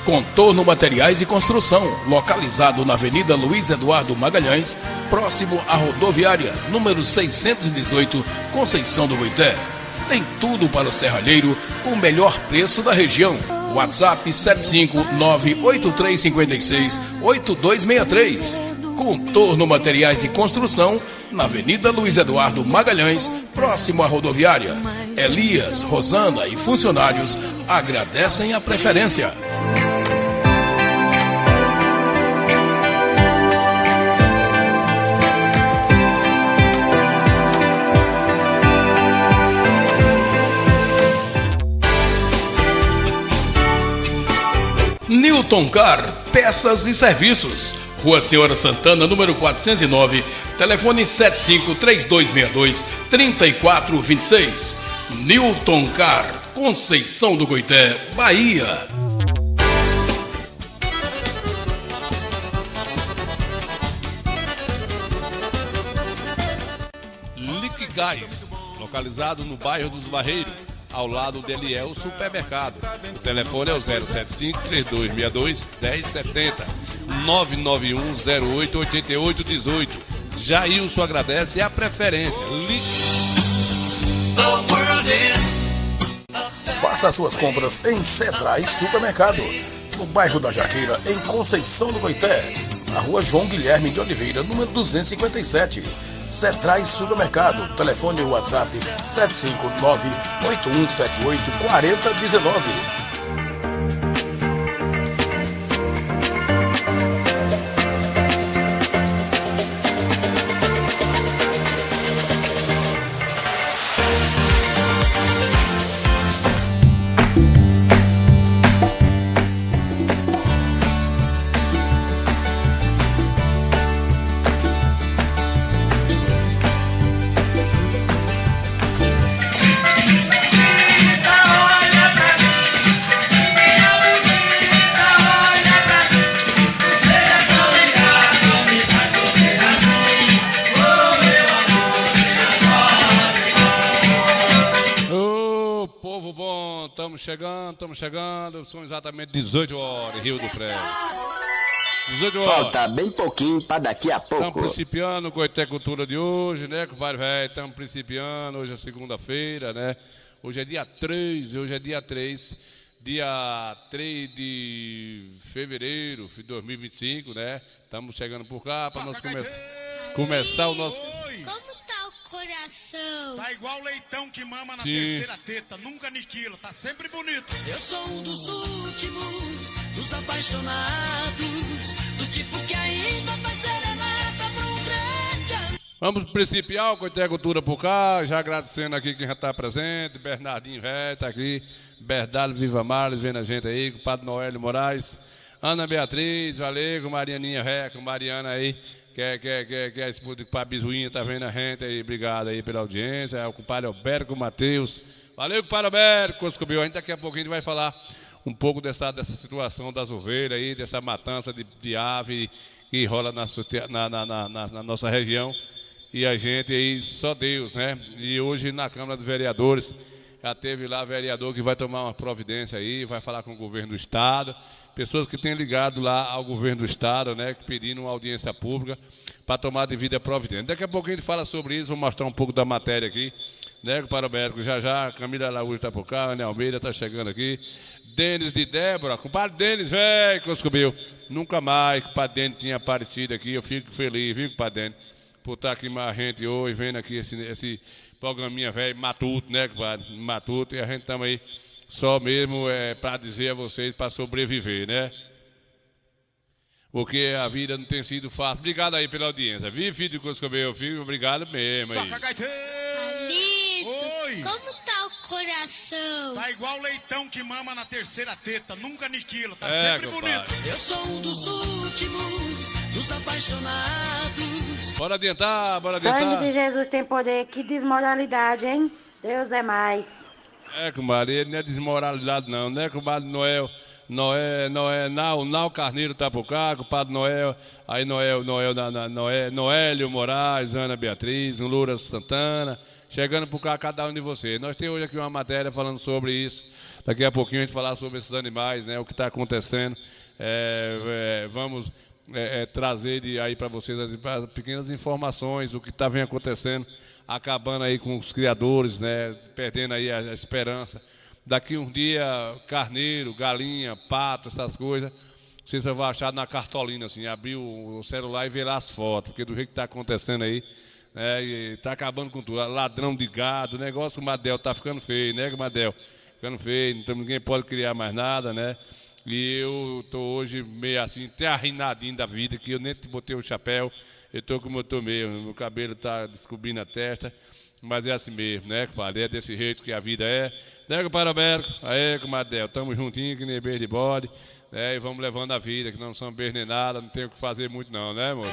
Contorno Materiais e Construção, localizado na Avenida Luiz Eduardo Magalhães, próximo à rodoviária, número 618, Conceição do Goité. Tem tudo para o serralheiro com o melhor preço da região. WhatsApp 759-8356-8263. Contorno Materiais e Construção, na Avenida Luiz Eduardo Magalhães, próximo à rodoviária. Elias, Rosana e funcionários agradecem a preferência. Newton Car, peças e serviços. Rua Senhora Santana, número 409, telefone 75-3262-3426. Newton Car, Conceição do Goité, Bahia. Liquigás, localizado no bairro dos Barreiros, ao lado do Eliel Supermercado. O telefone é o 075-3262-1070, 991-08-8818. Jailson agradece a preferência. Faça as suas compras em Cetrais Supermercado, no bairro da Jaqueira, em Conceição do Goité, na rua João Guilherme de Oliveira, número 257. Cetrais Supermercado, telefone e WhatsApp 759-8178-4019. Estamos chegando, são exatamente 18 horas, Rio do Prédio. 18 horas. Falta bem pouquinho para daqui a pouco. Estamos principiando com a Goité Cultura de hoje, né, compadre velho? Estamos principiando, hoje é segunda-feira, né? Hoje é dia 3 de fevereiro de 2025, né? Estamos chegando por cá para nós começar o nosso... Como tá o coração? Tá igual leitão que mama na terceira teta, nunca aniquila, tá sempre bonito. Eu sou um dos últimos, dos apaixonados, do tipo que ainda faz serenata pra um grande. Vamos principiar o Goité Cultura por cá, já agradecendo aqui quem já está presente, Bernardinho Velho está aqui, Bernardo Viva Mares vendo a gente aí, com o Padre Noélio Moraes, Ana Beatriz, valeu, com Marianinha Ré, com Mariana aí, que é a esposa do Padre Bizuinha, tá vendo a gente aí, obrigado aí pela audiência, é o compadre Alberto Matheus, valeu, compadre Alberto, Coscobiu, ainda daqui a pouquinho a gente vai falar um pouco dessa situação das ovelhas aí, dessa matança de ave que rola na nossa região, e a gente aí, só Deus, né, e hoje na Câmara dos Vereadores, já teve lá vereador que vai tomar uma providência aí, vai falar com o governo do Estado, pessoas que têm ligado lá ao governo do Estado, né, pedindo uma audiência pública para tomar devida providência. Daqui a pouco a gente fala sobre isso, vou mostrar um pouco da matéria aqui, né, com o Paramédico já, Camila Araújo está por cá, Ana Almeida está chegando aqui, Denis de Débora, compadre Denis, velho, Coscobiu, nunca mais que o compadre Denis tinha aparecido aqui, eu fico feliz, viu, compadre Denis, por estar aqui com a gente hoje, vendo aqui esse programinha velho, matuto, né, compadre, matuto, e a gente estamos aí só mesmo para dizer a vocês, para sobreviver, né? Porque a vida não tem sido fácil. Obrigado aí pela audiência. Viu, filho de Coscobeiro, filho? Obrigado mesmo aí. Toca, gaiteiro! Palito, Oi! como tá o coração? Tá igual leitão que mama na terceira teta, nunca aniquila, tá sempre compadre. bonito. Eu sou um dos últimos, dos apaixonados. Bora adiantar. Sangue de Jesus tem poder, que desmoralidade, hein? Deus é mais. Comadre, ele não é desmoralidade não, né, comadre Noel? Nau Carneiro Tapucá, Padre Noel, aí Noélio Moraes, Ana Beatriz, Loura Santana, chegando por cá cada um de vocês. Nós temos hoje aqui uma matéria falando sobre isso. Daqui a pouquinho a gente falar sobre esses animais, né, o que está acontecendo. Vamos trazer aí para vocês as pequenas informações, o que vem acontecendo, acabando aí com os criadores, né, perdendo aí a esperança. Daqui um dia, carneiro, galinha, pato, essas coisas, você só vai achar na cartolina, assim, abrir o celular e ver lá as fotos, porque do jeito que está acontecendo aí, está acabando com tudo. Ladrão de gado, o negócio, o Madel está ficando feio, né, Madel? Ficando feio, então ninguém pode criar mais nada, né? E eu estou hoje meio assim, até arrinadinho da vida, que eu nem te botei o chapéu, eu estou como eu estou mesmo, meu cabelo está descobrindo a testa. Mas é assim mesmo, né, compadre? É desse jeito que a vida é. Né, compadre Alberto? Aí, comadre, estamos juntinhos, que nem beijo de bode, né? E vamos levando a vida, que não somos beijo nem nada, não tem o que fazer muito não, né, moço?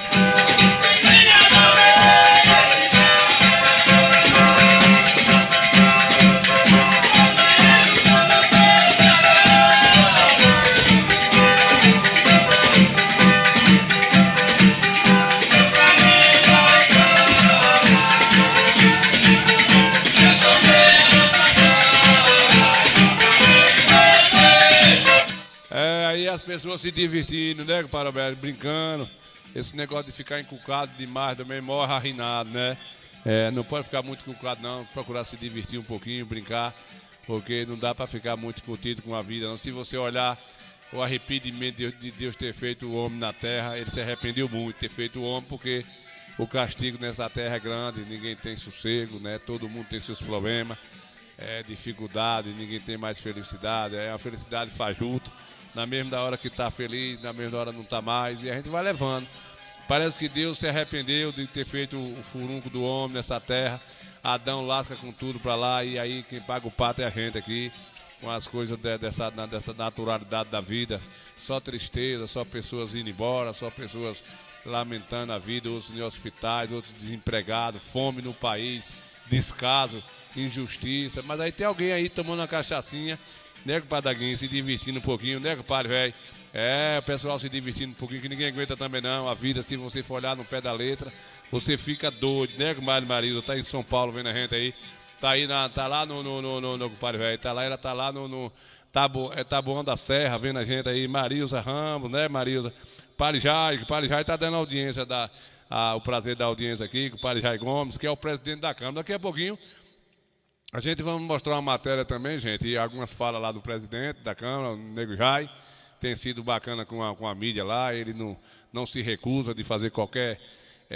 Aí as pessoas se divertindo, né, compadre Alberto? Brincando. Esse negócio de ficar encucado demais também morre arruinado, né? Não pode ficar muito encucado, não. Procurar se divertir um pouquinho, brincar, porque não dá para ficar muito curtido com a vida, não. Se você olhar o arrependimento de Deus ter feito o homem na terra, ele se arrependeu muito de ter feito o homem, porque o castigo nessa terra é grande, ninguém tem sossego, né? Todo mundo tem seus problemas, dificuldade, ninguém tem mais felicidade, é uma felicidade fajuta. Na mesma hora que está feliz, na mesma hora não está mais, e a gente vai levando. Parece que Deus se arrependeu de ter feito o furunco do homem nessa terra. Adão lasca com tudo para lá, e aí quem paga o pato é a gente aqui, com as coisas dessa naturalidade da vida. Só tristeza, só pessoas indo embora, só pessoas lamentando a vida, outros em hospitais, outros desempregados, fome no país, descaso, injustiça. Mas aí tem alguém aí tomando uma cachaçinha, né, compadre Daguinho, se divertindo um pouquinho, né, compadre, velho? O pessoal se divertindo um pouquinho, que ninguém aguenta também não. A vida, se você for olhar no pé da letra, você fica doido, né, compadre Marisa? Tá em São Paulo vendo a gente aí. Tá lá no compadre, velho. Ela tá lá no Taboão da Serra, vendo a gente aí. Marilza Ramos, né, Marilza? Parijai tá dando audiência, o prazer da audiência aqui, com o Parijai Gomes, que é o presidente da Câmara. Daqui a pouquinho a gente vai mostrar uma matéria também, gente, e algumas falas lá do presidente da Câmara, o Nego Jai. Tem sido bacana com a mídia lá, ele não se recusa de fazer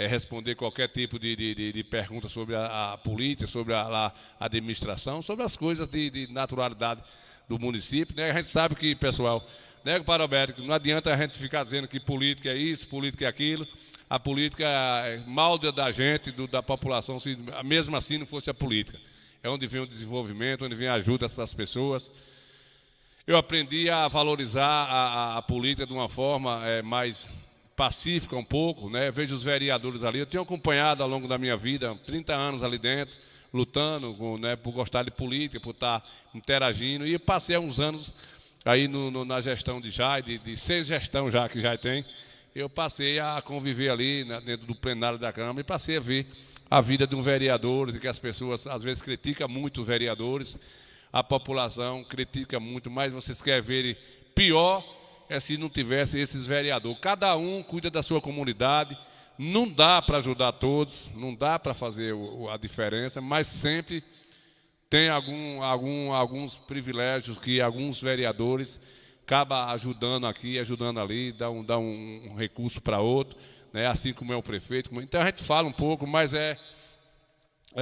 responder qualquer tipo de pergunta sobre a política, sobre a administração, sobre as coisas de naturalidade do município, né? A gente sabe que, pessoal, né, compadre Alberto, não adianta a gente ficar dizendo que política é isso, política é aquilo. A política é mal da gente, da população, se mesmo assim não fosse a política. É onde vem o desenvolvimento, onde vem a ajuda para as pessoas. Eu aprendi a valorizar a política de uma forma mais pacífica um pouco, né? Vejo os vereadores ali. Eu tenho acompanhado ao longo da minha vida, 30 anos ali dentro, lutando, né, por gostar de política, por estar interagindo. E passei há uns anos aí na gestão de Jai, de 6 gestões já que Jai tem. Eu passei a conviver ali dentro do plenário da Câmara e passei a ver a vida de um vereador, e que as pessoas às vezes criticam muito os vereadores, a população critica muito, mas vocês querem ver pior se não tivesse esses vereadores. Cada um cuida da sua comunidade, não dá para ajudar todos, não dá para fazer a diferença, mas sempre tem alguns privilégios que alguns vereadores acabam ajudando aqui, ajudando ali, dá um recurso para outro, né, assim como é o prefeito. Então a gente fala um pouco, mas é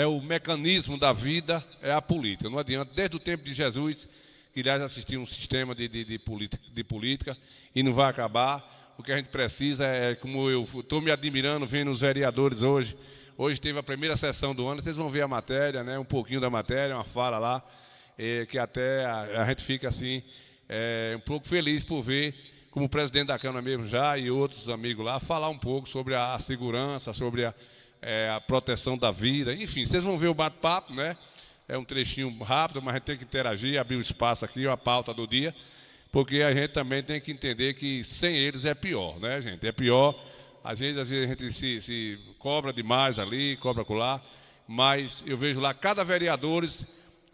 o mecanismo da vida, é a política. Não adianta, desde o tempo de Jesus, que aliás assistiu um sistema de política e não vai acabar. O que a gente precisa como eu estou me admirando vendo os vereadores hoje. Hoje teve a primeira sessão do ano, vocês vão ver a matéria, né, um pouquinho da matéria, uma fala lá, que até a gente fica assim, um pouco feliz por ver, como o presidente da Câmara mesmo já e outros amigos lá, falar um pouco sobre a segurança, sobre a proteção da vida. Enfim, vocês vão ver o bate-papo, né? É um trechinho rápido, mas a gente tem que interagir, abrir o espaço aqui, a pauta do dia, porque a gente também tem que entender que sem eles é pior, né, gente? É pior. Às vezes a gente se cobra demais ali, cobra acolá, mas eu vejo lá cada vereadores,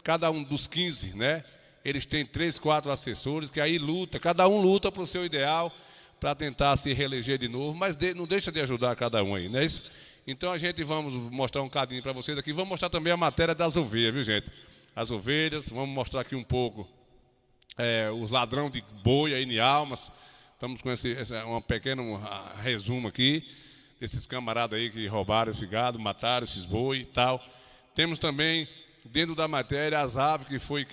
cada um dos 15, né? Eles têm 3, 4 assessores que aí luta, cada um luta para o seu ideal, para tentar se reeleger de novo, mas não deixa de ajudar cada um aí, não é isso? Então a gente vamos mostrar um cadinho para vocês aqui, vamos mostrar também a matéria das ovelhas, viu, gente? As ovelhas, vamos mostrar aqui um pouco os ladrão de boi aí em Almas. Estamos com um pequeno resumo aqui desses camaradas aí que roubaram esse gado, mataram esses boi e tal. Temos também dentro da matéria as aves que foi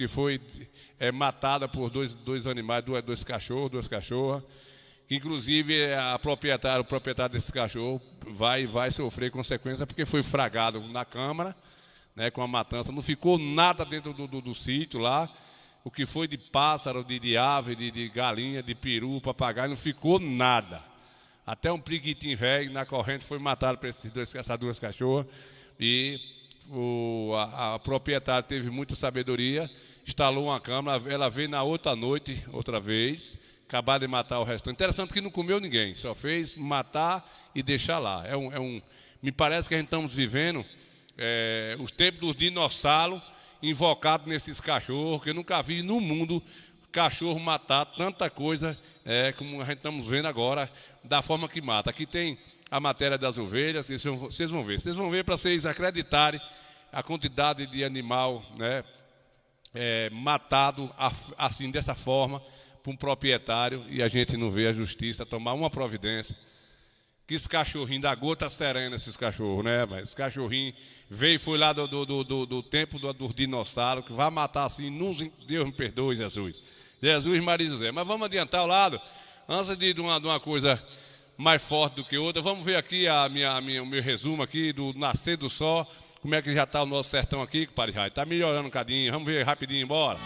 matada por dois animais, dois cachorros, 2 cachorras. Que inclusive o proprietário desse cachorro vai sofrer consequência porque foi fragado na Câmara, né, com a matança. Não ficou nada dentro do sítio lá. O que foi de pássaro, de ave, de galinha, de peru, papagaio, não ficou nada. Até um priquitinho velho na corrente foi matado por essas 2 cachorras. E a proprietária teve muita sabedoria, instalou uma câmara, ela veio na outra noite, outra vez, acabar de matar o restante. Interessante que não comeu ninguém, só fez matar e deixar lá. Me parece que a gente estamos vivendo os tempos dos dinossauros, invocado nesses cachorros, que eu nunca vi no mundo cachorro matar tanta coisa como a gente estamos vendo agora, da forma que mata. Aqui tem a matéria das ovelhas, vocês vão ver para vocês acreditarem a quantidade de animal, né, matado assim, dessa forma, por um proprietário, e a gente não vê a justiça tomar uma providência. Que esse cachorrinho da gota serena, esses cachorros, né? Mas esse cachorrinho veio e foi lá do tempo dos dinossauros, que vai matar assim, Deus me perdoe, Jesus. Jesus, Maria e José. Mas vamos adiantar o lado, antes de uma coisa mais forte do que outra. Vamos ver aqui o meu resumo aqui do nascer do sol, como é que já está o nosso sertão aqui, compadre Jair. Está melhorando um cadinho, vamos ver rapidinho, bora.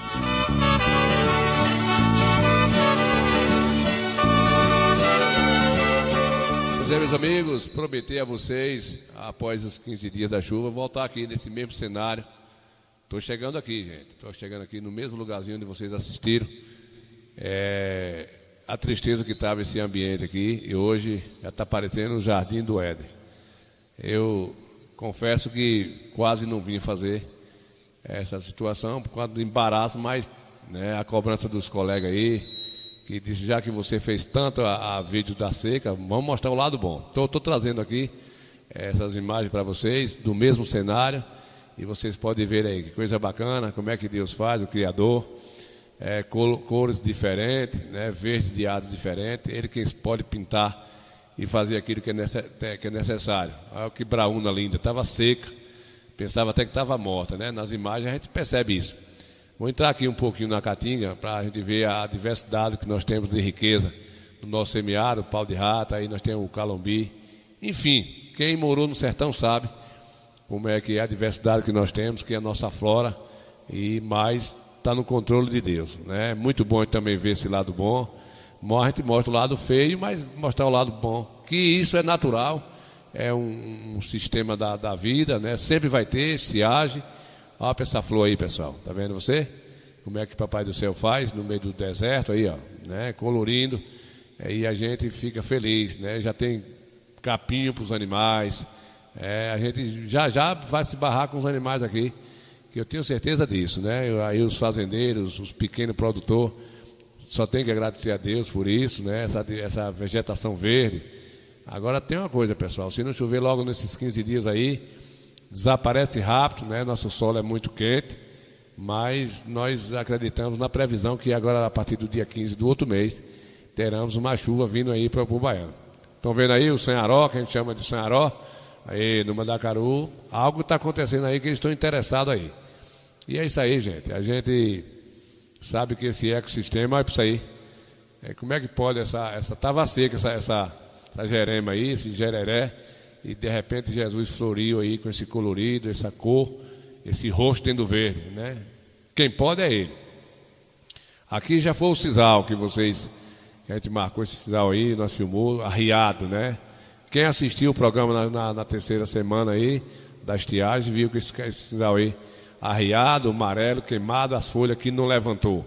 Meus amigos, prometi a vocês, após os 15 dias da chuva, voltar aqui nesse mesmo cenário. Estou chegando aqui, gente. Estou chegando aqui no mesmo lugarzinho onde vocês assistiram. A tristeza que estava esse ambiente aqui, e hoje já está parecendo o Jardim do Éden. Eu confesso que quase não vim fazer essa situação por causa do embaraço, mas né, a cobrança dos colegas aí, que disse, já que você fez tanto a vídeo da seca, vamos mostrar o lado bom. Então, estou trazendo aqui essas imagens para vocês, do mesmo cenário, e vocês podem ver aí que coisa bacana, como é que Deus faz, o Criador, cores diferentes, né, verde de atos diferentes, Ele que pode pintar e fazer aquilo que é necessário. Olha que braúna linda, estava seca, pensava até que estava morta, né? Nas imagens a gente percebe isso. Vou entrar aqui um pouquinho na Caatinga para a gente ver a diversidade que nós temos de riqueza no nosso semiárido, o pau de rata, aí nós temos o calombi. Enfim, quem morou no sertão sabe como é que é a diversidade que nós temos, que é a nossa flora, e mais está no controle de Deus, né? Muito bom também ver esse lado bom. A gente mostra o lado feio, mas mostrar o lado bom, que isso é natural, é um sistema da vida, né? Sempre vai ter, se age. Olha para essa flor aí, pessoal. Tá vendo você? Como é que o Papai do Céu faz no meio do deserto aí, ó, né? Colorindo. E a gente fica feliz, né? Já tem capinho para os animais. A gente já vai se barrar com os animais aqui, que eu tenho certeza disso, né? Aí os fazendeiros, os pequenos produtores, só tem que agradecer a Deus por isso, né? Essa vegetação verde. Agora tem uma coisa, pessoal, se não chover logo nesses 15 dias aí, desaparece rápido, né? Nosso solo é muito quente, mas nós acreditamos na previsão que agora, a partir do dia 15 do outro mês, teremos uma chuva vindo aí para o Baiano. Estão vendo aí o Sanharó, que a gente chama de Sanharó, aí no Mandacaru, algo está acontecendo aí que eles estão interessados aí. E é isso aí, gente. A gente sabe que esse ecossistema, olha para isso aí. Como é que pode estava seca essa jerema aí, esse jereré, e de repente Jesus floriu aí com esse colorido, essa cor, esse rosto dentro do verde, né? Quem pode é Ele. Aqui já foi o sisal que a gente marcou esse sisal aí, nós filmou, arriado, né? Quem assistiu o programa na terceira semana aí, da estiagem, viu que esse sisal aí, arriado, amarelo, queimado, as folhas aqui não levantou.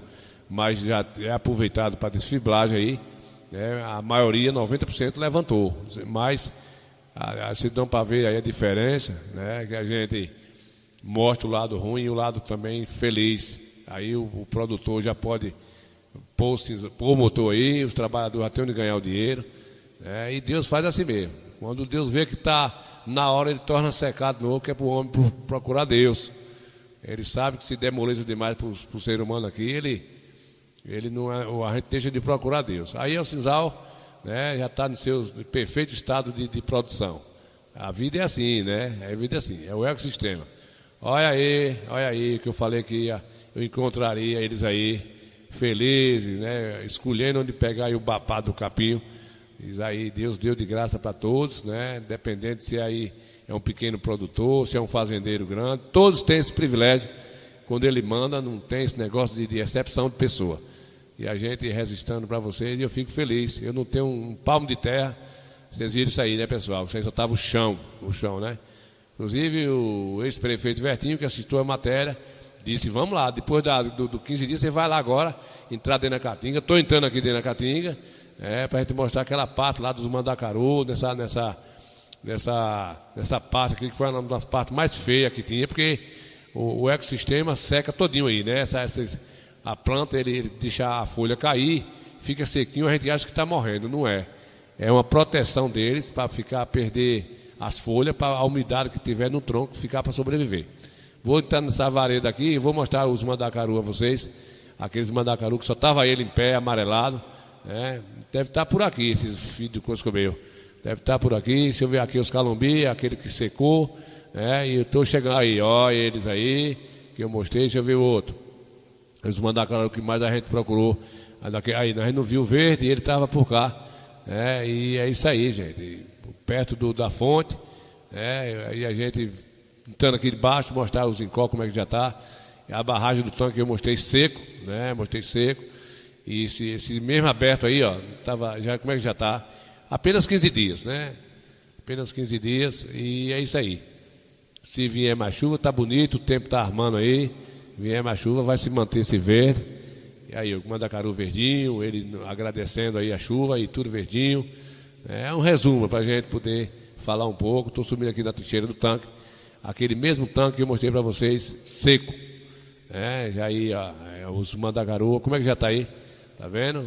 mas já é aproveitado para desfibragem aí, né? A maioria, 90%, levantou, mas vocês dão para ver aí a diferença, né? Que a gente mostra o lado ruim e o lado também feliz. Aí o produtor já pode pôr o motor aí, os trabalhadores já têm onde ganhar o dinheiro, né? E Deus faz assim mesmo. Quando Deus vê que está na hora, Ele torna secado de novo, que é para o homem procurar Deus. Ele sabe que se der moleza demais para o ser humano aqui, ele não é, a gente deixa de procurar Deus. Aí o Sisal, né, já está no seu perfeito estado de produção. A vida é assim, né? A vida é assim, é o ecossistema. Olha aí que eu falei que eu encontraria eles aí felizes, né? Escolhendo onde pegar aí o babá do capim. Isso aí Deus deu de graça para todos, né? Dependendo se aí é um pequeno produtor, se é um fazendeiro grande, todos têm esse privilégio. Quando ele manda, não tem esse negócio de excepção de pessoa. E a gente resistindo para vocês, e eu fico feliz. Eu não tenho um palmo de terra. Vocês viram isso aí, né, pessoal? Vocês só estava o chão, né? Inclusive o ex-prefeito Vertinho, que assistiu a matéria, disse, vamos lá, depois do 15 dias, você vai lá agora, entrar dentro da Caatinga. Estou entrando aqui dentro da Caatinga, para a gente mostrar aquela parte lá dos Mandacaru, nessa parte aqui, que foi uma das partes mais feias que tinha, porque o ecossistema seca todinho aí, né? A planta, ele deixa a folha cair, fica sequinho, a gente acha que está morrendo, não é. É uma proteção deles para perder as folhas, para a umidade que tiver no tronco ficar para sobreviver. Vou entrar nessa vareda aqui e vou mostrar os Mandacaru a vocês, aqueles Mandacaru que só estava ele em pé, amarelado, né? Deve estar por aqui, esses filhos de coisa que comeu. Deve estar por aqui, deixa eu ver aqui os calumbi, aquele que secou, né? E eu estou chegando aí, ó, eles aí, que eu mostrei, deixa eu ver o outro. Eles mandaram o que mais a gente procurou. Aí nós não viu o verde e ele estava por cá. Né? E é isso aí, gente. E perto da fonte, né? E a gente entrando aqui de baixo, mostrar os encó, como é que já está. A barragem do tanque eu mostrei seco, né? Mostrei seco. E esse mesmo aberto aí, ó, como é que já está? Apenas 15 dias, né? Apenas 15 dias e é isso aí. Se vier mais chuva, tá bonito, o tempo tá armando aí. Vier mais chuva, vai se manter esse verde. E aí, o Mandacaru verdinho, ele agradecendo aí a chuva e tudo verdinho. É um resumo para a gente poder falar um pouco. Estou subindo aqui na trincheira do tanque. Aquele mesmo tanque que eu mostrei para vocês, seco. Já aí, ó, os Mandacaru, como é que já está aí? Tá vendo?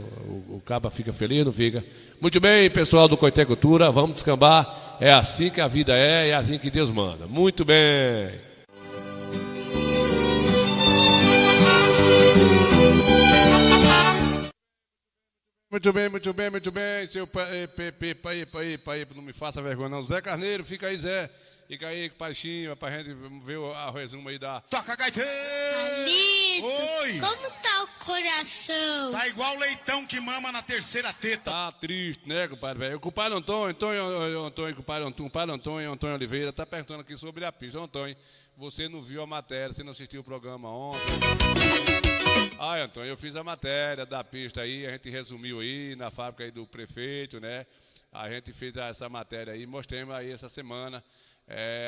O caba fica feliz, não fica? Muito bem, pessoal do Coité Cultura, vamos descambar. É assim que a vida é assim que Deus manda. Muito bem. Muito bem. Seu pai, não me faça vergonha não. Zé Carneiro, fica aí, Zé. Fica aí, baixinho, pra gente ver o resumo aí da... Toca, gaiteiro! Palito, Oi! como tá o coração? Tá igual leitão que mama na terceira teta. Tá triste, né, compadre velho? O compadre Antônio Oliveira tá perguntando aqui sobre a pista. Antônio, você não viu a matéria, você não assistiu o programa ontem. Antônio, eu fiz a matéria da pista aí, a gente resumiu aí na fábrica aí do prefeito, né? A gente fez essa matéria aí, mostramos aí essa semana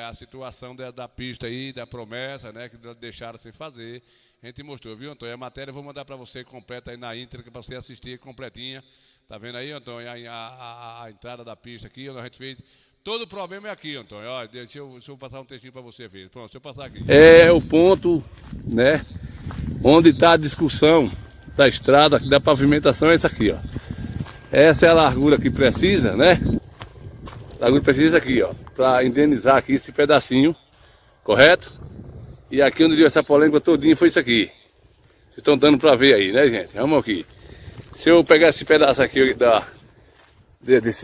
a situação da pista aí, da promessa, né? Que deixaram sem fazer. A gente mostrou, viu, Antônio? A matéria eu vou mandar para você completa aí na íntegra, para você assistir completinha. Tá vendo aí, Antônio? A entrada da pista aqui, onde a gente fez. Todo o problema é aqui, Antônio. Ó, deixa eu passar um textinho para você ver. Pronto, deixa eu passar aqui. É o ponto, né? Onde está a discussão da estrada, da pavimentação, é essa aqui, ó. Essa é a largura que precisa, né? A largura precisa aqui, ó, para indenizar aqui esse pedacinho, correto? E aqui onde deu essa polêmica todinha foi isso aqui. Vocês estão dando para ver aí, né, gente? Vamos aqui. Se eu pegar esse pedaço aqui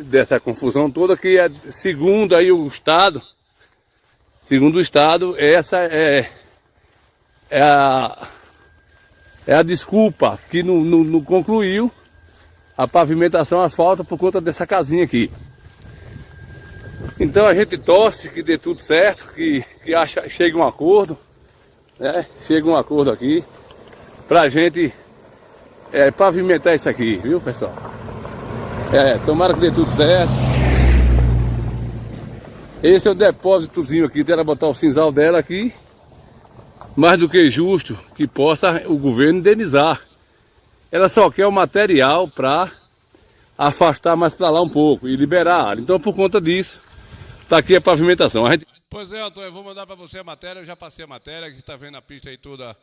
dessa confusão toda, que é segundo aí o Estado, essa é a desculpa que não concluiu a pavimentação asfalto por conta dessa casinha aqui. Então a gente torce que dê tudo certo, que chegue um acordo, né? Chega um acordo aqui pra gente pavimentar isso aqui, viu, pessoal? Tomara que dê tudo certo. Esse é o depósitozinho aqui, dela botar o cinzal dela aqui. Mais do que justo que possa o governo indenizar ela só quer o material para afastar mais para lá um pouco e liberar a área. Então, por conta disso, está aqui a pavimentação. Pois é, Antônio, eu vou mandar para você a matéria, eu já passei a matéria, que está vendo a pista aí toda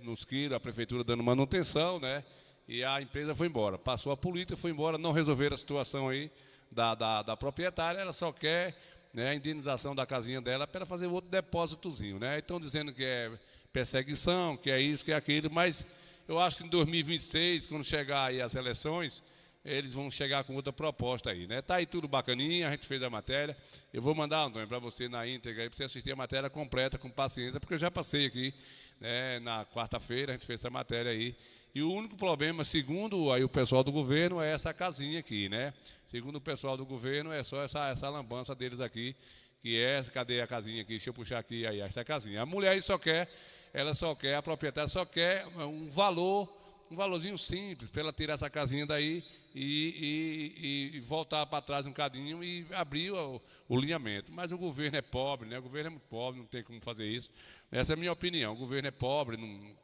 nos quilos, a prefeitura dando manutenção, né? E a empresa foi embora. Passou a política, foi embora, não resolveram a situação aí da proprietária, ela só quer, né, a indenização da casinha dela para fazer outro depósitozinho, né? Estão dizendo que é perseguição, que é isso, que é aquilo, mas eu acho que em 2026, quando chegar aí as eleições, eles vão chegar com outra proposta aí, né? Tá aí tudo bacaninha, a gente fez a matéria. Eu vou mandar, Antônio, para você na íntegra aí, para você assistir a matéria completa, com paciência, porque eu já passei aqui, né, na quarta-feira, a gente fez essa matéria aí. E o único problema, segundo aí o pessoal do governo, é essa casinha aqui, né? Segundo o pessoal do governo, é só essa lambança deles aqui, que é, cadê a casinha aqui? Deixa eu puxar aqui, aí, essa casinha. A mulher a proprietária só quer um valorzinho simples, para ela tirar essa casinha daí e voltar para trás um bocadinho e abrir o linhamento. Mas o governo é pobre, né? O governo é muito pobre, não tem como fazer isso. Essa é a minha opinião. O governo é pobre,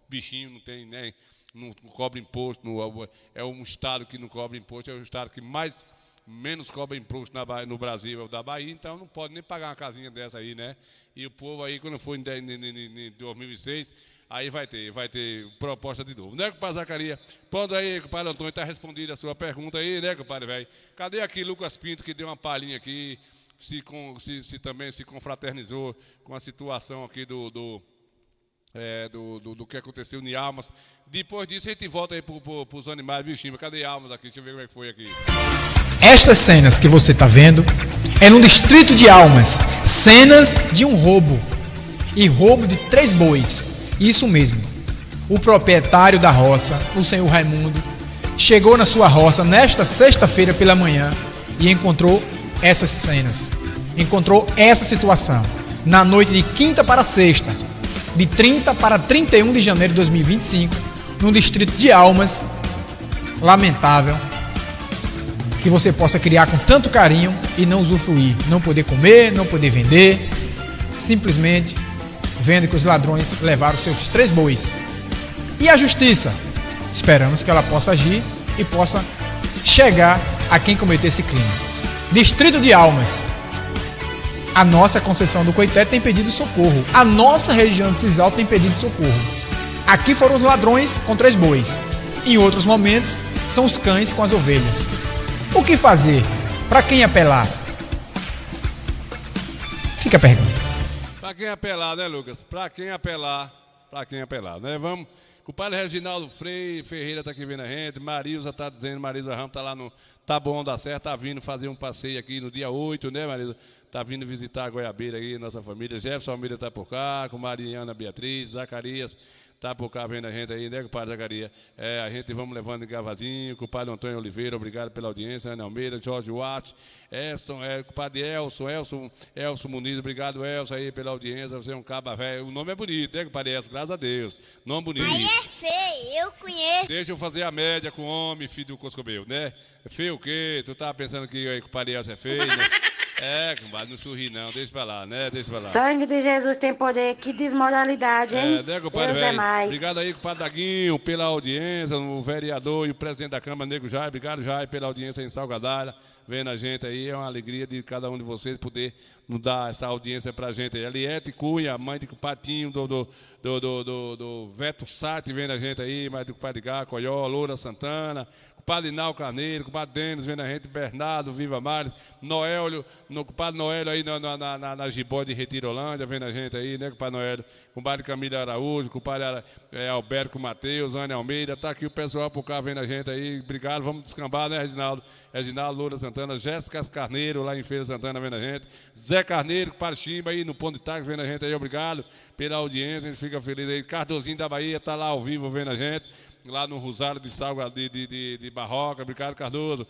bichinho não tem, né? Não cobra imposto, é um estado que não cobra imposto, é o estado que menos cobra imposto no Brasil, é o da Bahia, então não pode nem pagar uma casinha dessa aí, né? E o povo aí, quando for em 2006, aí vai ter proposta de novo. Né, compadre Zacarias? Pronto aí, compadre Antônio, está respondida a sua pergunta aí, né, compadre velho? Cadê aqui Lucas Pinto, que deu uma palhinha aqui, também se confraternizou com a situação aqui do que aconteceu em Almas. Depois disso a gente volta aí para os animais, viu, Chima? Cadê Almas aqui? Deixa eu ver como é que foi aqui. Estas cenas que você está vendo é no distrito de Almas. Cenas de um roubo. E roubo de 3 bois. Isso mesmo. O proprietário da roça, o senhor Raimundo, chegou na sua roça nesta sexta-feira pela manhã e encontrou essas cenas. Encontrou essa situação. Na noite de quinta para sexta, de 30 para 31 de janeiro de 2025, no distrito de Almas. Lamentável que você possa criar com tanto carinho e não usufruir, não poder comer, não poder vender, simplesmente vendo que os ladrões levaram seus 3 bois. E a justiça? Esperamos que ela possa agir e possa chegar a quem cometeu esse crime. Distrito de Almas. A nossa Conceição do Coité tem pedido socorro. A nossa região de Cisalto tem pedido socorro. Aqui foram os ladrões com 3 bois. Em outros momentos, são os cães com as ovelhas. O que fazer? Para quem apelar? Fica a pergunta. Para quem apelar, né, Lucas? Para quem apelar, né? Vamos. O padre Reginaldo Ferreira está aqui vendo a gente. Marisa está dizendo, Marisa Ramos está lá no Taboão da Serra, está vindo fazer um passeio aqui no dia 8, né, Marisa? Está vindo visitar a Goiabeira aí, nossa família. Jefferson Almeida está por cá, com Mariana Beatriz, Zacarias está por cá vendo a gente aí, né, compadre Zacarias? A gente vamos levando em Gavazinho, compadre Antônio Oliveira, obrigado pela audiência, Ana Almeida, Jorge Watt, compadre Elson Muniz, obrigado, Elson, aí pela audiência, você é um caba velho, o nome é bonito, né, compadre Elson, graças a Deus, nome bonito. Aí é feio, eu conheço. Deixa eu fazer a média com o homem, filho do Coscobel, né? Feio o quê? Tu tava pensando que o compadre Elson é feio, né? Compadre, não sorri não, deixa pra lá, né? Deixa pra lá. Sangue de Jesus tem poder, que desmoralidade, hein? Né, compadre Deus é mais. Obrigado aí, compadre Daguinho, pela audiência, o vereador e o presidente da Câmara, Nego Jair. Obrigado, Jair, pela audiência em Salgadalha, vendo a gente aí. É uma alegria de cada um de vocês poder nos dar essa audiência pra gente aí. Eliette Cunha, mãe de Patinho, do Veto Sati, vendo a gente aí, mãe do compadre Gá, Coió, Loura Santana, compadre Nau Carneiro, compadre Denis, vendo a gente, Bernardo, Viva Mares, Noélio, compadre Noélio aí na Gibó de Retirolândia, vendo a gente aí, né, compadre Noélio, compadre Camila Araújo, compadre Alberto Matheus, Ana Almeida, tá aqui o pessoal por cá vendo a gente aí, obrigado, vamos descambar, né, Reginaldo, Loura Santana, Jéssica Carneiro, lá em Feira Santana, vendo a gente, Zé Carneiro, compadre Chimba aí no Ponto de Táxi, vendo a gente aí, obrigado pela audiência, a gente fica feliz aí, Cardozinho da Bahia, tá lá ao vivo vendo a gente, lá no Rosário de Salga de Barroca, obrigado, Cardoso.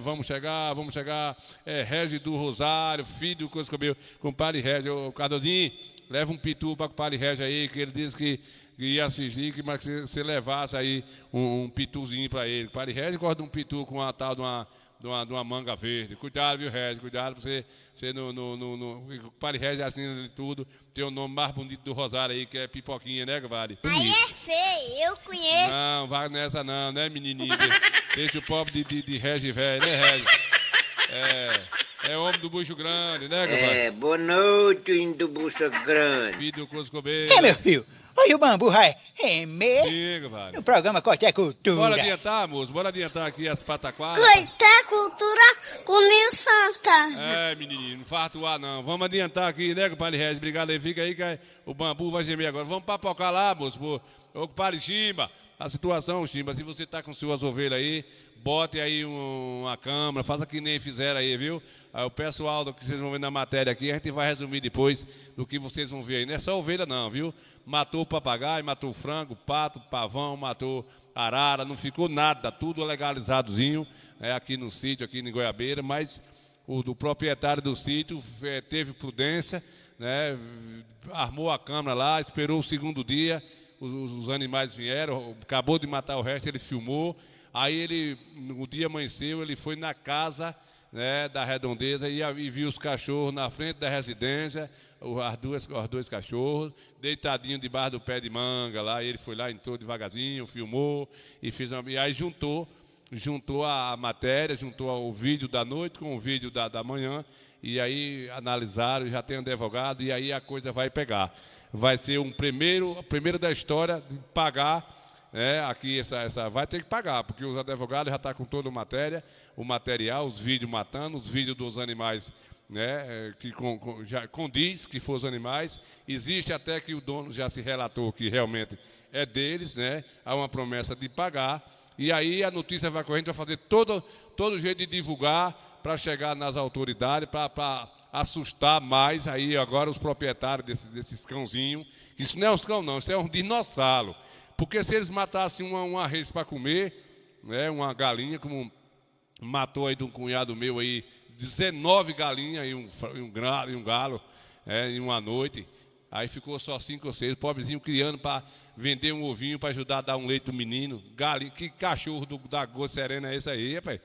Vamos chegar. Regi do Rosário, filho do Coscobel, compadre Regi. Cardozinho, leva um pitu para o compadre Regi aí, que ele disse que ia assistir, mas que você levasse aí um pituzinho para ele. O compadre Regi gosta de um pitu com uma tal de uma manga verde. Cuidado, viu, Regi? Cuidado para você o compadre Regi assina de tudo. Tem o nome mais bonito do Rosário aí, que é Pipoquinha, né, compadre? Aí é feio, eu conheço. conheço. Não, vai nessa não, né, menininho? Deixa o pobre de Regi velho, né, Regi? É homem do bucho grande, né, compadre? Boa noite, indo do bucho grande. Filho do Cusco Beira. É, meu filho. Olha o bambu, vai. É mesmo. Sim, compadre. No programa Corte é Cultura. Bora adiantar, moço, bora adiantar aqui as pataquadas. Coité cultura comigo santa. É, menininho, não farta o ar não. Vamos adiantar aqui, né, compadre Regis? Obrigado aí, fica aí que o bambu vai gemer agora. Vamos papocar lá, moço, ô compadre Chimba. A situação, Chimba, se você tá com suas ovelhas aí, bote aí uma câmera, faça que nem fizeram aí, viu? Aí o pessoal do que vocês vão ver na matéria aqui, a gente vai resumir depois do que vocês vão ver aí. Não é só ovelha não, viu? Matou o papagaio, matou o frango, pato, pavão, matou arara, não ficou nada, tudo legalizadozinho aqui no sítio, aqui em Goiabeira, mas o proprietário do sítio teve prudência, né? Armou a câmera lá, esperou o segundo dia, os animais vieram, acabou de matar o resto, ele filmou, aí ele, no dia amanheceu, ele foi na casa, né, da redondeza e viu os cachorros na frente da residência, os dois cachorros, deitadinho debaixo do pé de manga lá, e ele foi lá, entrou devagarzinho, filmou e e aí juntou a matéria, juntou o vídeo da noite com o vídeo da manhã, e aí analisaram, já tem um advogado, e aí a coisa vai pegar. Vai ser o primeiro da história de pagar, aqui vai ter que pagar, porque os advogados já estão com toda a matéria, o material, os vídeos matando, os vídeos dos animais, né, que já condiz que foram os animais. Existe até que o dono já se relatou que realmente é deles, né? Há uma promessa de pagar. E aí a notícia vai correndo, vai fazer todo jeito de divulgar para chegar nas autoridades, para assustar mais aí agora os proprietários desses cãozinhos. Isso não é uns cão não, isso é um dinossauro. Porque se eles matassem uma res para comer, né, uma galinha, como matou aí de um cunhado meu aí, 19 galinhas e um galo em uma noite, aí ficou só 5 ou 6, pobrezinho criando para vender um ovinho para ajudar a dar um leite do menino. Galinha, que cachorro da Goa Serena é esse aí, rapaz?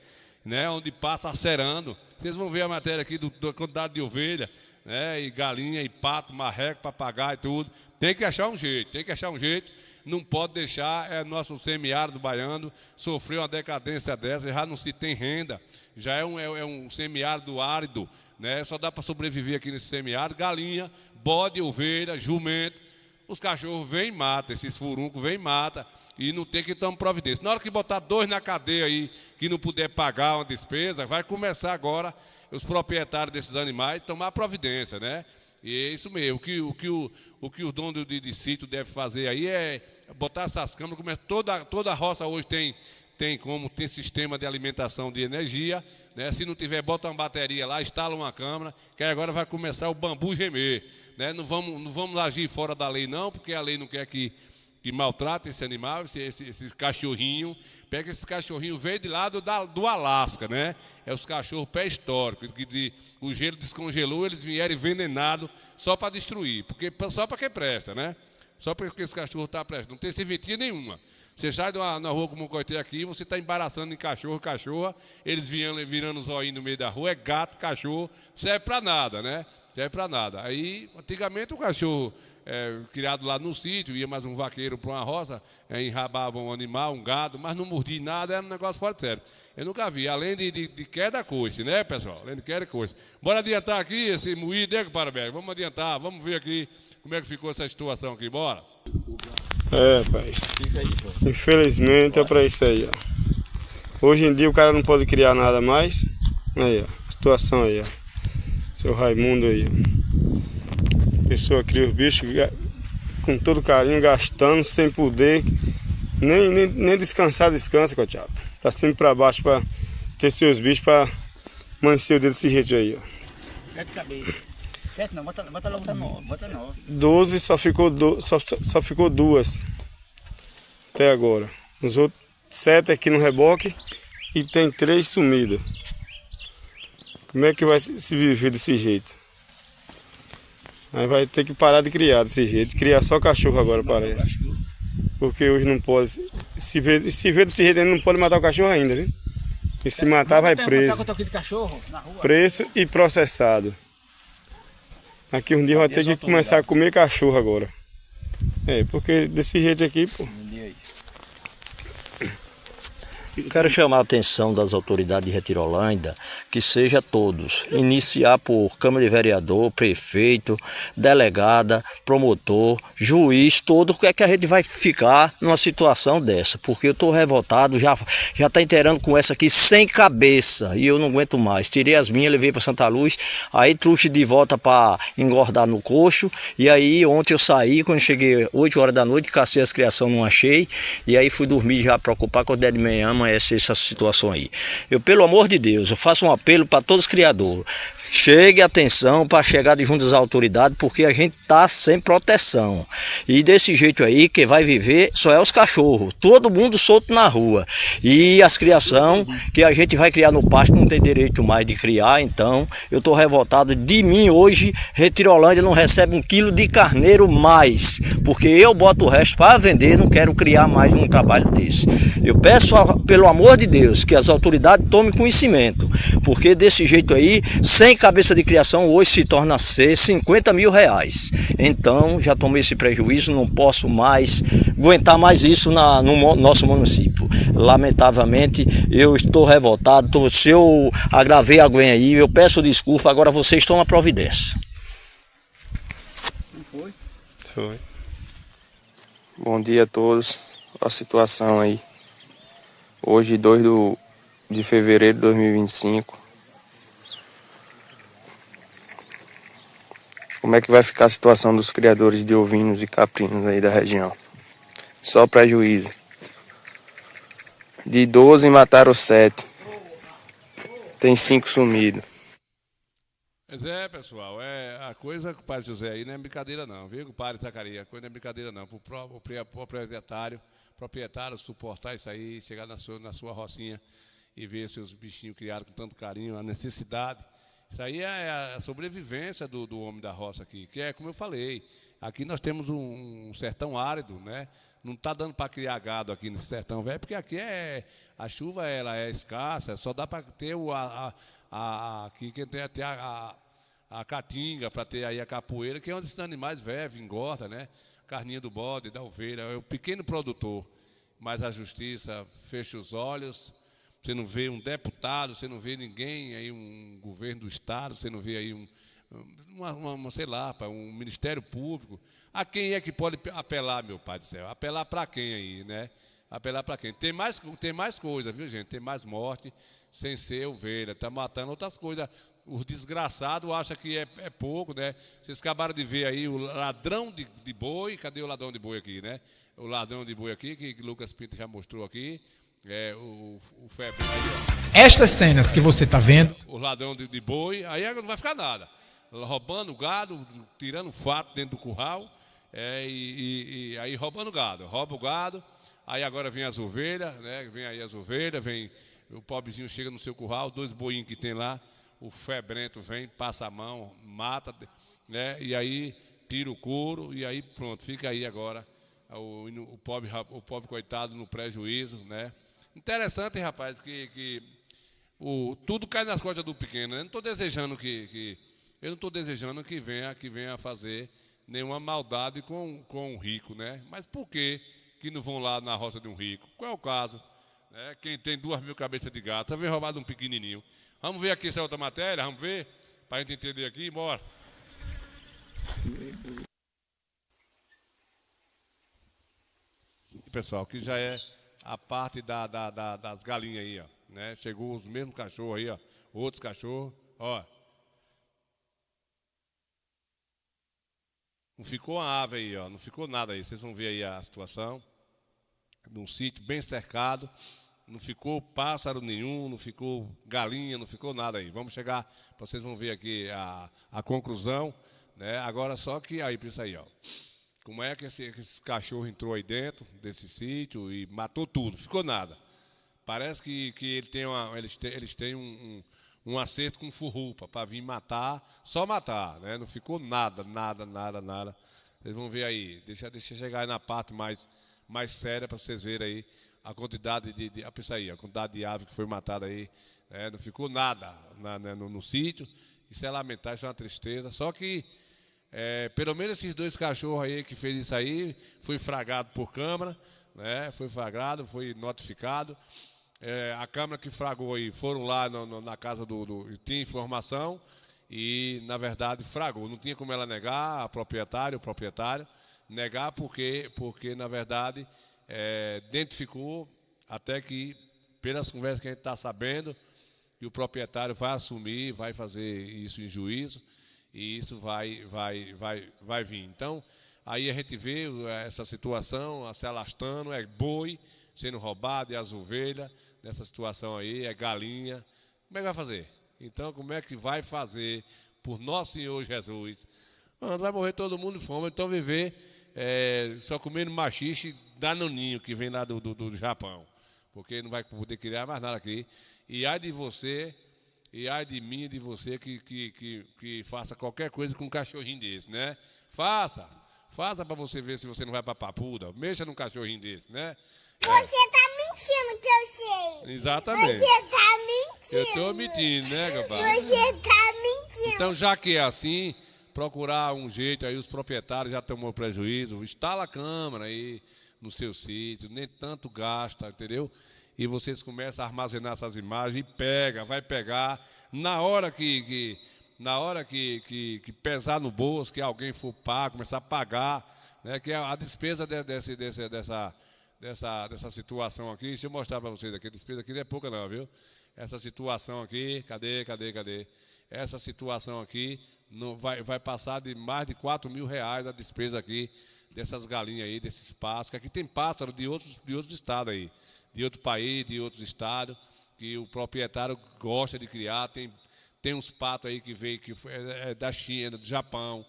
Né, onde passa acerando. Vocês vão ver a matéria aqui da quantidade de ovelha, né, e galinha, e pato, marreco, papagaio e tudo. Tem que achar um jeito. Não pode deixar nosso semiárido baiano sofrer uma decadência dessa, já não se tem renda, já é um semiárido árido, né? Só dá para sobreviver aqui nesse semiárido. Galinha, bode, ovelha, jumento, os cachorros vêm e matam, esses furuncos vêm e matam, e não tem que tomar providência. Na hora que botar 2 na cadeia aí, que não puder pagar uma despesa, vai começar agora os proprietários desses animais tomar providência, né? E é isso mesmo, o que o dono de sítio deve fazer aí é botar essas câmeras, toda a roça hoje tem sistema de alimentação de energia, né? Se não tiver, bota uma bateria lá, instala uma câmera, que aí agora vai começar o bambu gemer, né? Não vamos agir fora da lei não, porque a lei não quer que maltrate esse animal, esses cachorrinhos. Pega esses cachorrinhos, veio de lá do Alasca, né? É os cachorros pré-históricos, que o gelo descongelou, eles vieram envenenados só para destruir, só para quem presta, né? Só porque esse cachorro está prestando, não tem serventia nenhuma. Você sai na rua como o Coité aqui, você está embaraçando em cachorra, eles virando os olhinhos no meio da rua, é gato, cachorro, serve para nada, né? Serve para nada. Aí, antigamente o cachorro criado lá no sítio, ia mais um vaqueiro para uma roça, enrabava um animal, um gado, mas não mordia nada, era um negócio fora de sério. Eu nunca vi, além de queda coice, né, pessoal? Além de queda coice. Bora adiantar aqui esse moído, né, Parabenho? Vamos adiantar, vamos ver aqui como é que ficou essa situação aqui, bora? Rapaz, infelizmente é para isso aí, ó. Hoje em dia o cara não pode criar nada mais. Aí, ó, a situação aí, ó. Seu Raimundo aí, ó. A pessoa cria os bichos com todo carinho, gastando, sem poder nem descansa, Coteado. Pra cima e pra baixo pra ter seus bichos, pra manter o dedo desse jeito aí, ó. 7 cabeças. 7 não, bota logo pra 9, bota 9. 12 só ficou 2 até agora. Os outros 7 aqui no reboque e tem 3 sumidas. Como é que vai se viver desse jeito? Aí vai ter que parar de criar desse jeito. Criar só cachorro agora, parece. Porque hoje não pode. Se vê desse jeito, ainda não pode matar o cachorro ainda, né? E se matar, vai preso. Preso e processado. Aqui um dia vai ter que começar a comer cachorro agora. Porque desse jeito aqui, pô. Quero chamar a atenção das autoridades de Retirolândia, que seja todos, iniciar por Câmara de Vereador, prefeito, delegada, promotor, juiz, todo, o que é que a gente vai ficar numa situação dessa, porque eu estou revoltado, já está inteirando com essa aqui sem cabeça, e eu não aguento mais. Tirei as minhas, levei para Santa Luz, aí trouxe de volta para engordar no coxo, e aí ontem eu saí, quando cheguei 8 horas da noite, cacei as criações, não achei, e aí fui dormir já preocupar com o 10 de manhã, amanhece essa situação aí. Eu, pelo amor de Deus, eu faço um apelo para todos os criadores, chegue atenção para chegar de junto às autoridades, porque a gente está sem proteção, e desse jeito aí, quem vai viver só é os cachorros, todo mundo solto na rua, e as criação que a gente vai criar no pasto não tem direito mais de criar. Então eu estou revoltado de mim hoje. Retirolândia não recebe 1 quilo de carneiro mais, porque eu boto o resto para vender, não quero criar mais um trabalho desse. Eu peço, pelo amor de Deus, que as autoridades tomem conhecimento, porque desse jeito aí, sem cabeça de criação, hoje se torna ser 50 mil reais. Então já tomei esse prejuízo, não posso mais aguentar mais isso no nosso município. Lamentavelmente eu estou revoltado. Se eu agravei alguém aí, eu peço desculpa, agora vocês tomam a providência. Foi. Bom dia a todos. A situação aí. Hoje, 2 de fevereiro de 2025. Como é que vai ficar a situação dos criadores de ovinos e caprinos aí da região? Só prejuízo. De 12 mataram 7. Tem 5 sumidos. Pois é, pessoal, a coisa com o Padre José aí não é brincadeira não, viu, com o Padre Zacarias? A coisa não é brincadeira não. Para o proprietário suportar isso aí, chegar na sua rocinha e ver seus bichinhos criados com tanto carinho, a necessidade. Isso aí é a sobrevivência do homem da roça aqui, que é como eu falei, aqui nós temos um sertão árido, né? Não está dando para criar gado aqui nesse sertão velho, porque aqui a chuva ela é escassa, só dá para ter aqui que tem até a caatinga, para ter aí a capoeira, que é onde esses animais vivem, engorda, né? Carninha do bode, da ovelha, é o pequeno produtor. Mas a justiça fecha os olhos, você não vê um deputado, você não vê ninguém, aí um governo do estado, você não vê aí sei lá, um Ministério Público. A quem é que pode apelar, meu Pai do céu? Apelar para quem aí, né? Apelar para quem? Tem mais coisa, viu, gente? Tem mais morte sem ser ovelha. Está matando outras coisas. O desgraçado acha que é pouco, né? Vocês acabaram de ver aí o ladrão de boi. Cadê o ladrão de boi aqui, né? O ladrão de boi aqui, que Lucas Pinto já mostrou aqui. O febre aí, ó. Estas cenas que você está vendo. O ladrão de boi, aí não vai ficar nada. Roubando gado, tirando fato dentro do curral. E aí roubando gado. Rouba o gado. Aí agora vem as ovelhas, né? Vem aí as ovelhas, vem o pobrezinho chega no seu curral, 2 boinhos que tem lá, o febrento vem, passa a mão, mata, né? E aí tira o couro e aí pronto, fica aí agora o pobre coitado no prejuízo, né? Interessante, rapaz, que tudo cai nas costas do pequeno, né? Eu não estou desejando que venha fazer nenhuma maldade com o rico, né? Mas por que não vão lá na roça de um rico? Qual é o caso? Quem tem 2.000 cabeças de gato, vem roubar de um pequenininho. Vamos ver aqui essa outra matéria, vamos ver, para a gente entender aqui, bora. Pessoal, aqui já é a parte das galinhas aí, ó, né? Chegou os mesmos cachorros aí, ó, outros cachorros, ó. Não ficou uma ave aí, ó, não ficou nada aí, vocês vão ver aí a situação. Num sítio bem cercado, não ficou pássaro nenhum, não ficou galinha, não ficou nada aí. Vamos chegar, vocês vão ver aqui a conclusão, né? Agora só que aí, isso aí, ó. Como é que esse cachorro entrou aí dentro desse sítio e matou tudo, não ficou nada. Parece que eles têm um acerto com furrupa para vir matar, só matar, né? Não ficou nada. Vocês vão ver aí, deixa eu chegar aí na parte mais séria para vocês verem aí a quantidade a quantidade de ave que foi matada aí, não ficou nada no sítio. Isso é lamentável, isso é uma tristeza. Só que pelo menos esses 2 cachorros aí que fez isso aí foi flagrado por câmara, né? Foi flagrado, foi notificado A Câmara que fragou aí, foram lá na casa tinha informação e, na verdade, fragou. Não tinha como ela negar, o proprietário, negar porque na verdade, identificou até que, pelas conversas que a gente está sabendo, que o proprietário vai assumir, vai fazer isso em juízo e isso vai vir. Então, aí a gente vê essa situação se alastrando, boi sendo roubado, as ovelhas, nessa situação aí, galinha. Como é que vai fazer? Então, como é que vai fazer por nosso Senhor Jesus? Mano, vai morrer todo mundo de fome, então viver só comendo machixe danoninho que vem lá do Japão, porque não vai poder criar mais nada aqui. E ai de você, e ai de mim e de você que faça qualquer coisa com um cachorrinho desse, né? Faça para você ver se você não vai para papuda. Mexa num cachorrinho desse, né? Você tá mentindo que eu sei. Exatamente. Você tá mentindo. Eu tô mentindo, né, rapaz? Você tá mentindo. Então, já que é assim, procurar um jeito aí, os proprietários já tomou prejuízo, instala a câmera aí no seu sítio, nem tanto gasta, entendeu? E vocês começam a armazenar essas imagens e vai pegar, na hora que pesar no bolso, que alguém for pagar, começar a pagar, né, que é a despesa dessa situação aqui. Deixa eu mostrar para vocês aqui, a despesa aqui não é pouca não, viu? Essa situação aqui, cadê? Essa situação aqui vai passar de mais de R$4.000 a despesa aqui dessas galinhas aí, desses pássaros, que aqui tem pássaro de outros estados aí, de outro país, de outros estados, que o proprietário gosta de criar. Tem uns patos aí que veio da China, do Japão,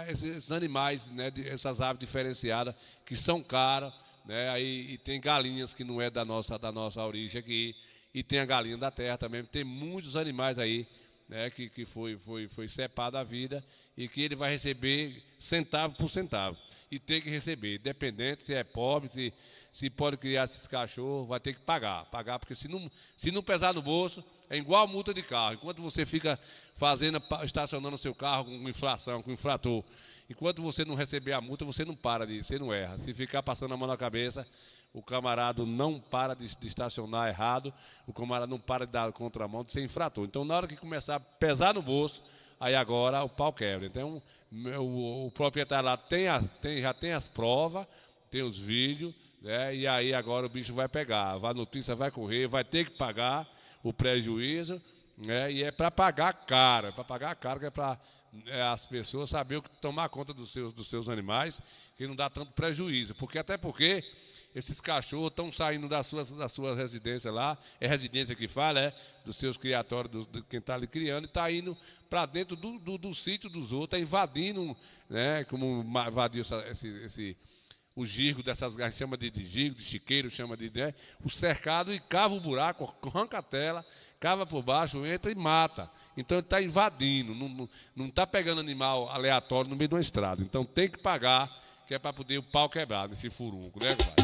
esses animais, né, essas aves diferenciadas que são caras, né, aí, e tem galinhas que não é da nossa origem aqui, e tem a galinha da terra também. Tem muitos animais aí, né, que foi cepada a vida e que ele vai receber centavo por centavo. E tem que receber, independente se é pobre, se pode criar esses cachorros, vai ter que pagar, porque se não pesar no bolso, é igual multa de carro. Enquanto você fica estacionando seu carro com infração, com infrator, enquanto você não receber a multa, você não erra. Se ficar passando a mão na cabeça, o camarada não para de estacionar errado, o camarada não para de dar contramão, de ser infrator. Então, na hora que começar a pesar no bolso, aí agora o pau quebra. Então, o proprietário lá já tem as provas, tem os vídeos, né? E aí agora o bicho vai pegar, a notícia vai correr, vai ter que pagar o prejuízo, né? E é para pagar caro, que é para as pessoas saberem tomar conta dos seus animais, que não dá tanto prejuízo. Porque esses cachorros estão saindo das suas residências lá, é residência que fala, dos seus criatórios, de quem está ali criando, e está indo para dentro do sítio dos outros, está invadindo, né, como invadiu o girgo dessas, a gente chama de girgo, de chiqueiro, chama né, o cercado, e cava o buraco, arranca a tela, cava por baixo, entra e mata. Então ele está invadindo, não está pegando animal aleatório no meio de uma estrada. Então tem que pagar, que é para poder o pau quebrar nesse furunco, né, pai?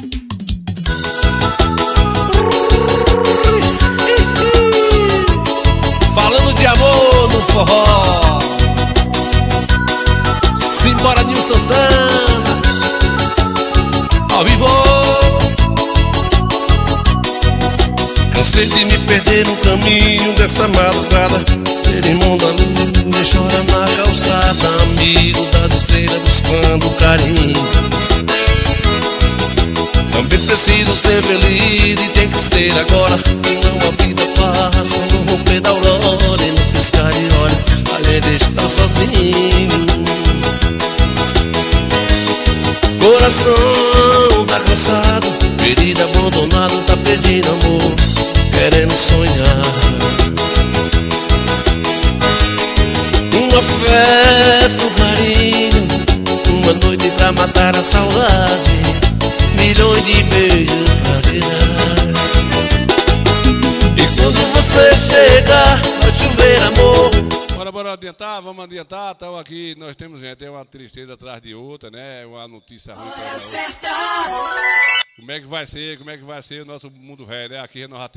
Falando de amor no forró, simbora Nil Santana, ao vivo. Cansei de me perder no caminho dessa madrugada, ter irmão da lua, chora na calçada, amigo das estrelas buscando carinho. Também preciso ser feliz e tem que ser agora, não a vida passa no romper da aurora e no piscar de olho a gente está sozinho. Coração tá cansado, ferido, abandonado, tá pedindo amor, querendo sonhar. Um afeto, um carinho, uma noite pra matar a saudade, milhões de beijos pra tirar. E quando você chegar, vai chover amor. Bora adiantar, vamos adiantar. Então aqui nós temos, gente, uma tristeza atrás de outra, né? Uma notícia ruim atrás da outra. Como é que vai ser o nosso mundo velho, né? Aqui nós já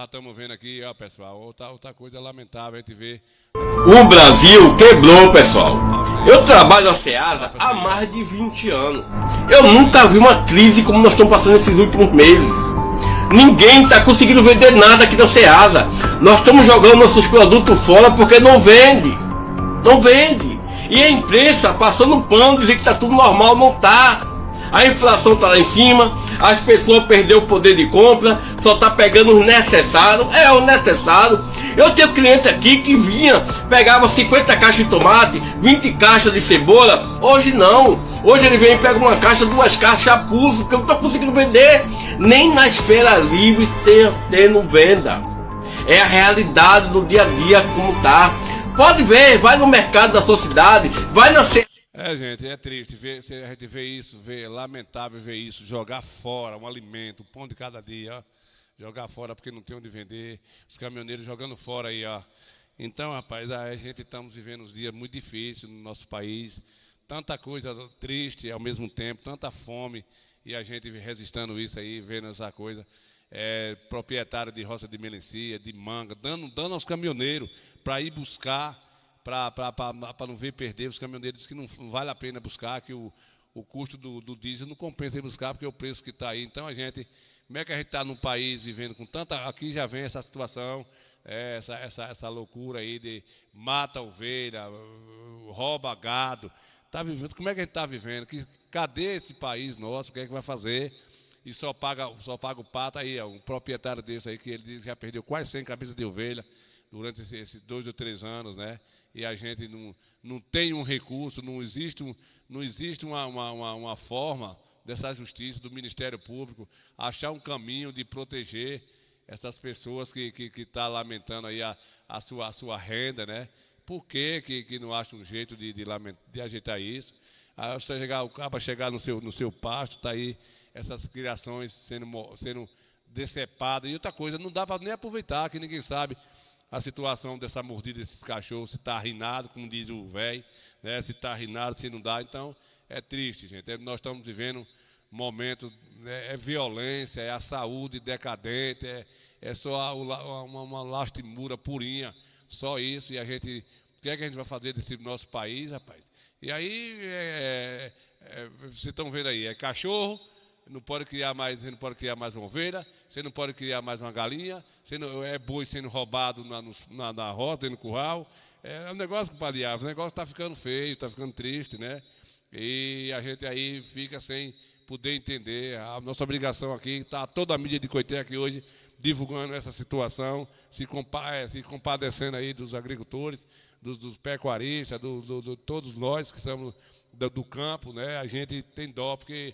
estamos vendo aqui, ó, pessoal, outra coisa lamentável a gente vê. O Brasil quebrou, pessoal. Eu trabalho na Ceasa há mais de 20 anos. Eu nunca vi uma crise como nós estamos passando esses últimos meses. Ninguém está conseguindo vender nada aqui no Ceasa. Nós estamos jogando nossos produtos fora porque não vende. Não vende. E a imprensa passando pano, dizer que está tudo normal, não está. A inflação está lá em cima, as pessoas perderam o poder de compra, só está pegando o necessário, o necessário. Eu tenho cliente aqui que vinha, pegava 50 caixas de tomate, 20 caixas de cebola, hoje não. Hoje ele vem e pega uma caixa, 2 caixas a pulso, porque eu não estou conseguindo vender. Nem nas feiras livres tendo venda. É a realidade do dia a dia como está. Pode ver, vai no mercado da sua cidade, vai na... Gente, é triste ver, a gente vê isso, é lamentável ver isso, jogar fora um alimento, um pão de cada dia, ó, jogar fora porque não tem onde vender, os caminhoneiros jogando fora aí, ó. Então, rapaz, a gente estamos vivendo uns dias muito difíceis no nosso país, tanta coisa triste ao mesmo tempo, tanta fome, e a gente resistindo isso aí, vendo essa coisa. Proprietário de roça de melancia, de manga, dando aos caminhoneiros para ir buscar, para não ver perder. Os caminhoneiros dizem que não vale a pena buscar, que o custo do diesel não compensa ir buscar, porque é o preço que está aí. Então, como é que a gente está num país vivendo com tanta... Aqui já vem essa situação, essa loucura aí de mata ovelha, rouba gado. Tá vivendo, como é que a gente está vivendo? Cadê esse país nosso? O que é que vai fazer? E só paga o pato aí, um proprietário desse aí, que ele diz que já perdeu quase 100 cabeças de ovelha durante esses 2 ou 3 anos, né? E a gente não tem um recurso, não existe uma forma dessa justiça, do Ministério Público, achar um caminho de proteger essas pessoas que estão lamentando aí a sua renda, né? Por que não acha um jeito de ajeitar isso? Aí você chegar no seu pasto, está aí essas criações sendo decepadas. E outra coisa, não dá para nem aproveitar, que ninguém sabe a situação dessa mordida desses cachorros, se está rinado, como diz o velho, né? Se está rinado, se não dá. Então, é triste, gente. Nós estamos vivendo um momento, né? É violência, é a saúde decadente, é só uma lastimura purinha, só isso. E o que é que a gente vai fazer desse nosso país, rapaz? E aí, vocês estão vendo aí, cachorro, você não pode criar mais uma ovelha, você não pode criar mais uma galinha, boi sendo roubado na roça, dentro do curral. É um negócio, compadre Ávila, o negócio está ficando feio, está ficando triste, né? E a gente aí fica sem poder entender. A nossa obrigação aqui, está toda a mídia de Coité aqui hoje divulgando essa situação, se compadecendo aí dos agricultores, dos pecuaristas, todos nós que somos do campo, né? A gente tem dó, porque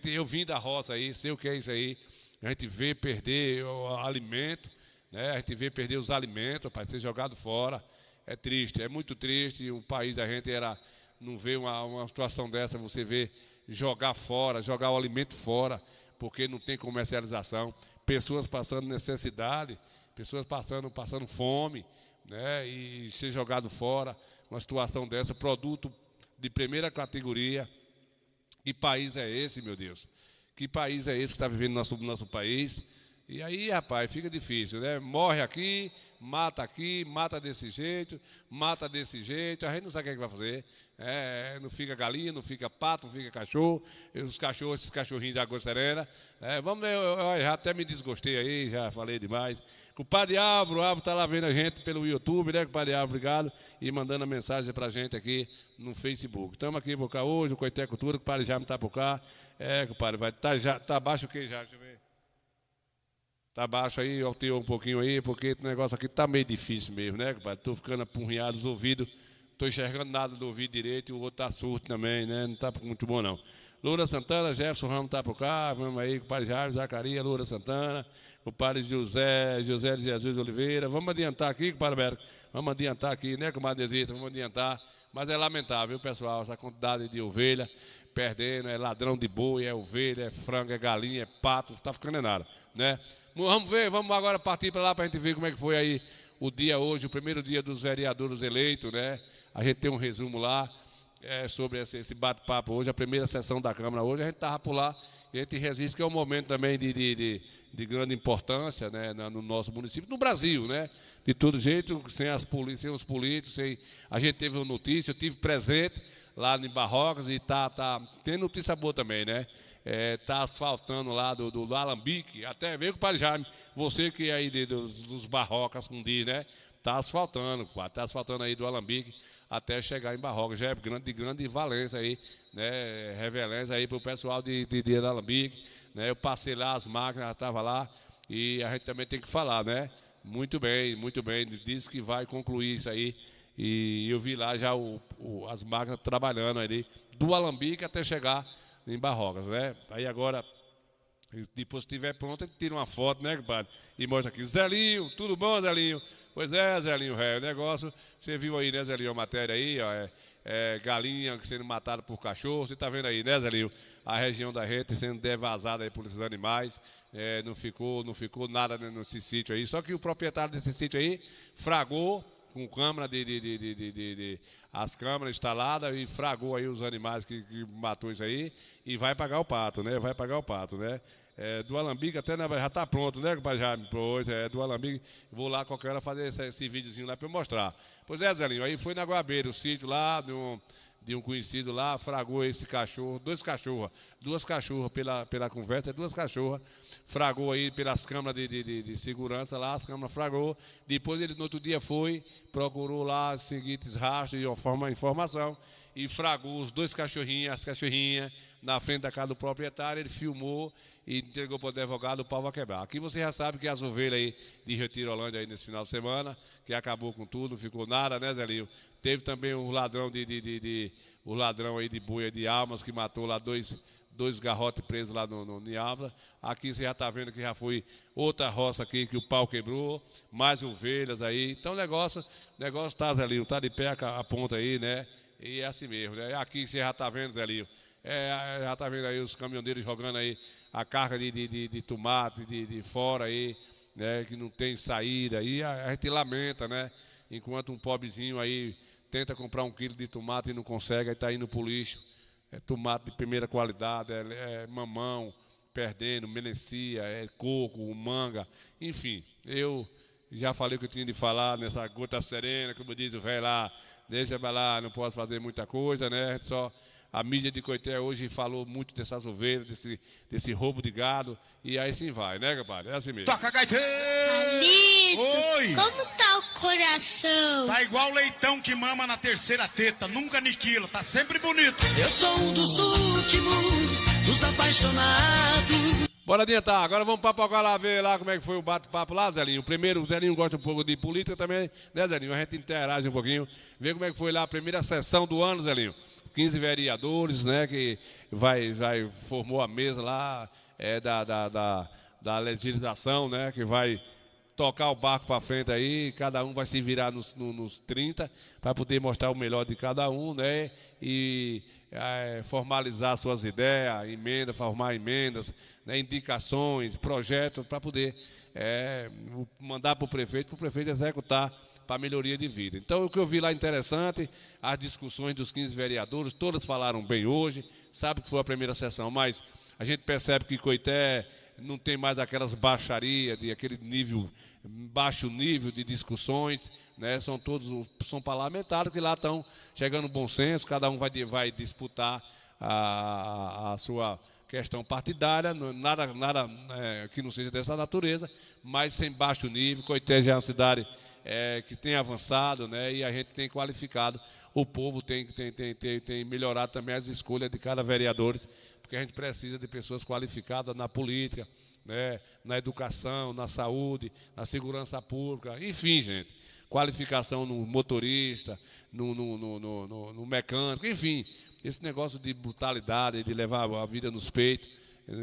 eu vim da roça aí, sei o que é isso aí. A gente vê perder o alimento, né? A gente vê perder os alimentos, para ser jogado fora. É triste, é muito triste. O país da gente não vê uma situação dessa, você vê jogar fora, jogar o alimento fora, porque não tem comercialização. Pessoas passando necessidade, pessoas passando fome, né? E ser jogado fora, uma situação dessa, produto de primeira categoria. Que país é esse, meu Deus? Que país é esse que está vivendo no nosso país? E aí, rapaz, fica difícil, né? Morre aqui, mata desse jeito, a gente não sabe o que é que vai fazer. Não fica galinha, não fica pato, não fica cachorro, esses cachorrinhos de água serena. Vamos ver, eu já até me desgostei aí, já falei demais. Compadre Álvaro, o Álvaro está lá vendo a gente pelo YouTube, né, compadre Álvaro, obrigado, e mandando a mensagem para a gente aqui no Facebook. Estamos aqui por cá hoje, o Coité Cultura, o compadre já está por cá. Compadre, tá baixo o que já? Deixa eu ver. Tá baixo aí, alterou um pouquinho aí, porque o negócio aqui tá meio difícil mesmo, né, compadre? Estou ficando apurrinhado os ouvidos, estou enxergando nada do ouvido direito e o outro tá surdo também, né? Não tá muito bom, não. Loura Santana, Jefferson Ramos tá por cá, vamos aí, compadre Jaime, Zacaria, Loura Santana, compadre José de Jesus Oliveira. Vamos adiantar aqui, compadre Berto, vamos adiantar aqui, né, compadre Zita, vamos adiantar. Mas é lamentável, pessoal, essa quantidade de ovelha perdendo, é ladrão de boi, é ovelha, é frango, é galinha, é pato, tá ficando nada, né? Vamos ver, vamos agora partir para lá para a gente ver como é que foi aí o dia hoje, o primeiro dia dos vereadores eleitos, né? A gente tem um resumo lá sobre esse bate-papo hoje, a primeira sessão da Câmara hoje, a gente estava por lá e a gente resiste, que é um momento também de grande importância, né, no nosso município, no Brasil, né? De todo jeito, sem os políticos, a gente teve uma notícia, eu tive presente lá em Barrocas e tá tendo notícia boa também, né? tá asfaltando lá do Alambique, até veio com o Padre Jaime, você que é aí dos Barrocas, como diz, né? Tá asfaltando aí do Alambique até chegar em Barrocas, já é de grande valência aí, né? Revelência aí pro pessoal de Alambique, né? Eu passei lá, as máquinas estavam lá, e a gente também tem que falar, né? Muito bem, diz que vai concluir isso aí, e eu vi lá já as máquinas trabalhando ali, do Alambique até chegar em Barrocas, né? Aí agora, depois que estiver pronto, a gente tira uma foto, né, compadre? E mostra aqui, Zelinho, tudo bom, Zelinho? Pois é, Zelinho, o negócio, você viu aí, né, Zelinho, a matéria aí, ó, galinha sendo matada por cachorro, você tá vendo aí, né, Zelinho? A região da gente sendo devasada aí por esses animais, não ficou nada nesse sítio aí, só que o proprietário desse sítio aí fragou com câmera as câmeras instaladas e fragou aí os animais que matou isso aí e vai pagar o pato, né? Do Alambique até já está pronto, né, compadre Jaime? Pois é, do Alambique. Vou lá qualquer hora fazer esse videozinho lá para eu mostrar. Pois é, Zelinho, aí foi na Guabeira, o sítio lá de um conhecido lá, fragou esse cachorro, duas cachorras pela conversa, duas cachorras, fragou aí pelas câmeras de segurança lá, as câmeras fragou, depois ele no outro dia procurou lá os seguintes rastros e informação, e fragou os dois cachorrinhos, as cachorrinhas, na frente da casa do proprietário, ele filmou e entregou para o advogado, o pau vai quebrar. Aqui você já sabe que as ovelhas aí de Retirolândia aí nesse final de semana, que acabou com tudo, não ficou nada, né, Zelinho? Teve também o ladrão o ladrão aí de boi de Almas, que matou lá dois garrotes presos lá em Almas. Aqui você já está vendo que já foi outra roça aqui que o pau quebrou, mais ovelhas aí. Então o negócio tá, Zelinho, tá de pé a ponta aí, né? E é assim mesmo, né? Aqui você já está vendo, Zelinho, já está vendo aí os caminhoneiros jogando aí a carga de tomate de fora aí, né? Que não tem saída aí, a gente lamenta, né? Enquanto um pobrezinho aí tenta comprar 1 quilo de tomate e não consegue, aí está indo para o lixo. Tomate de primeira qualidade, mamão, perdendo, melancia, coco, manga, enfim. Eu já falei o que eu tinha de falar nessa gota serena, como diz o velho lá, deixa pra lá, não posso fazer muita coisa, né? A mídia de Coité hoje falou muito dessas ovelhas, desse roubo de gado, e aí sim vai, né, compadre? É assim mesmo. Toca, gaiteiro! Palito, Oi! como tá o coração? Tá igual leitão que mama na terceira teta, nunca aniquila, tá sempre bonito. Eu sou um dos últimos, dos apaixonados. Bora adiantar, agora vamos papocar lá, ver lá como é que foi o bate-papo lá, Zelinho. Primeiro, o Zelinho gosta um pouco de política também, né, Zelinho? A gente interage um pouquinho, ver como é que foi lá a primeira sessão do ano, Zelinho. 15 vereadores, né, que formou a mesa lá da legislação, né, que vai tocar o barco para frente aí, cada um vai se virar nos 30 para poder mostrar o melhor de cada um, né, e formalizar suas ideias, formar emendas, né, indicações, projetos para poder mandar para o prefeito executar para melhoria de vida. Então, o que eu vi lá interessante, as discussões dos 15 vereadores, todas falaram bem hoje, sabe que foi a primeira sessão, mas a gente percebe que Coité não tem mais aquelas baixarias, aquele baixo nível de discussões, né? São parlamentares que lá estão chegando bom senso, cada um vai disputar a sua questão partidária, nada que não seja dessa natureza, mas sem baixo nível. Coité já é uma cidade que tem avançado, né, e a gente tem qualificado, o povo tem melhorado também as escolhas de cada vereador, porque a gente precisa de pessoas qualificadas na política, né, na educação, na saúde, na segurança pública, enfim, gente, qualificação no motorista, no mecânico, enfim, esse negócio de brutalidade, de levar a vida nos peitos,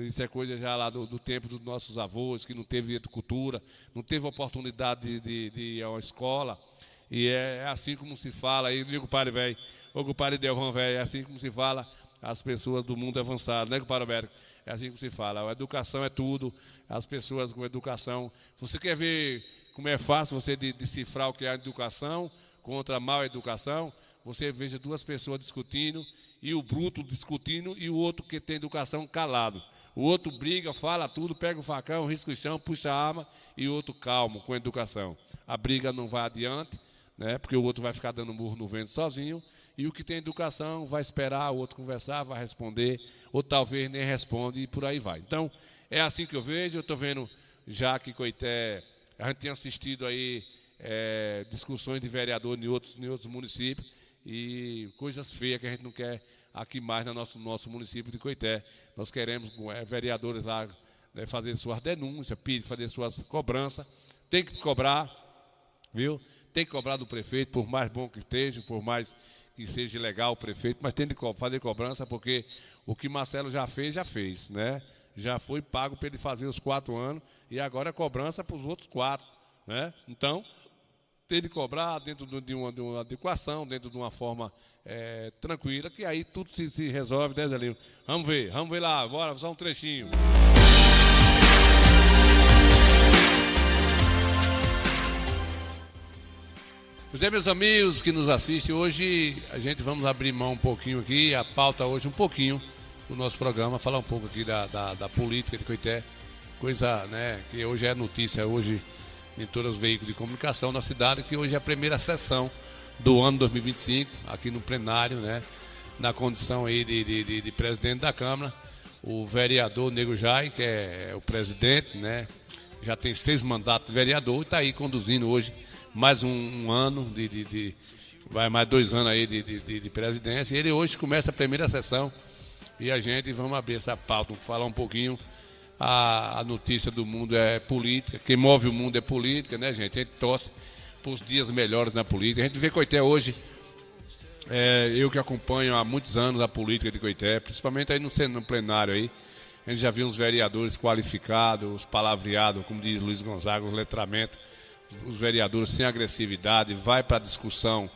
isso é coisa já lá do tempo dos nossos avós, que não teve cultura, não teve oportunidade de ir a uma escola. E é assim como se fala, aí digo, compadre velho, ô compadre Delvan velho, é assim como se fala as pessoas do mundo avançado, né, compadre Roberto? É assim como se fala, a educação é tudo, as pessoas com educação. Você quer ver como é fácil você decifrar o que é a educação contra a má educação? Você veja duas pessoas discutindo, e o bruto discutindo, e o outro que tem educação calado. O outro briga, fala tudo, pega o facão, risca o chão, puxa a arma, e o outro calmo, com educação. A briga não vai adiante, né, porque o outro vai ficar dando murro no vento sozinho, e o que tem educação vai esperar o outro conversar, vai responder, ou talvez nem responde, e por aí vai. Então, é assim que eu vejo. Eu estou vendo já que Coité, a gente tem assistido aí discussões de vereador em outros municípios, e coisas feias que a gente não quer aqui mais no nosso município de Coité. Nós queremos vereadores lá fazer suas denúncias, fazer suas cobranças. Tem que cobrar, viu? Tem que cobrar do prefeito, por mais bom que esteja, por mais que seja legal o prefeito, mas tem que fazer cobrança, porque o que Marcelo já fez, né? Já foi pago para ele fazer os 4 anos, e agora é cobrança para os outros 4, né? Então, tem de cobrar dentro de uma adequação, dentro de uma forma tranquila, que aí tudo se resolve, né, Zé Lino? Vamos ver lá, bora, só um trechinho. Pois é, meus amigos que nos assistem, hoje a gente vamos abrir mão um pouquinho aqui, a pauta hoje um pouquinho do nosso programa, falar um pouco aqui da política de Coité, coisa, né, que hoje é notícia, hoje em todos os veículos de comunicação na cidade, que hoje é a primeira sessão do ano 2025, aqui no plenário, né, na condição aí de presidente da Câmara, o vereador Nego Jai, que é o presidente, né, já tem 6 mandatos de vereador, e está aí conduzindo hoje mais um ano, vai mais 2 anos aí de presidência. E ele hoje começa a primeira sessão e a gente vamos abrir essa pauta, falar um pouquinho. A notícia do mundo é política, quem move o mundo é política, né, gente? A gente torce para os dias melhores na política. A gente vê Coité hoje, eu que acompanho há muitos anos a política de Coité, principalmente aí no plenário aí, a gente já viu uns vereadores qualificados, os palavreados, como diz Luiz Gonzaga, os letramentos, os vereadores sem agressividade, vai para a discussão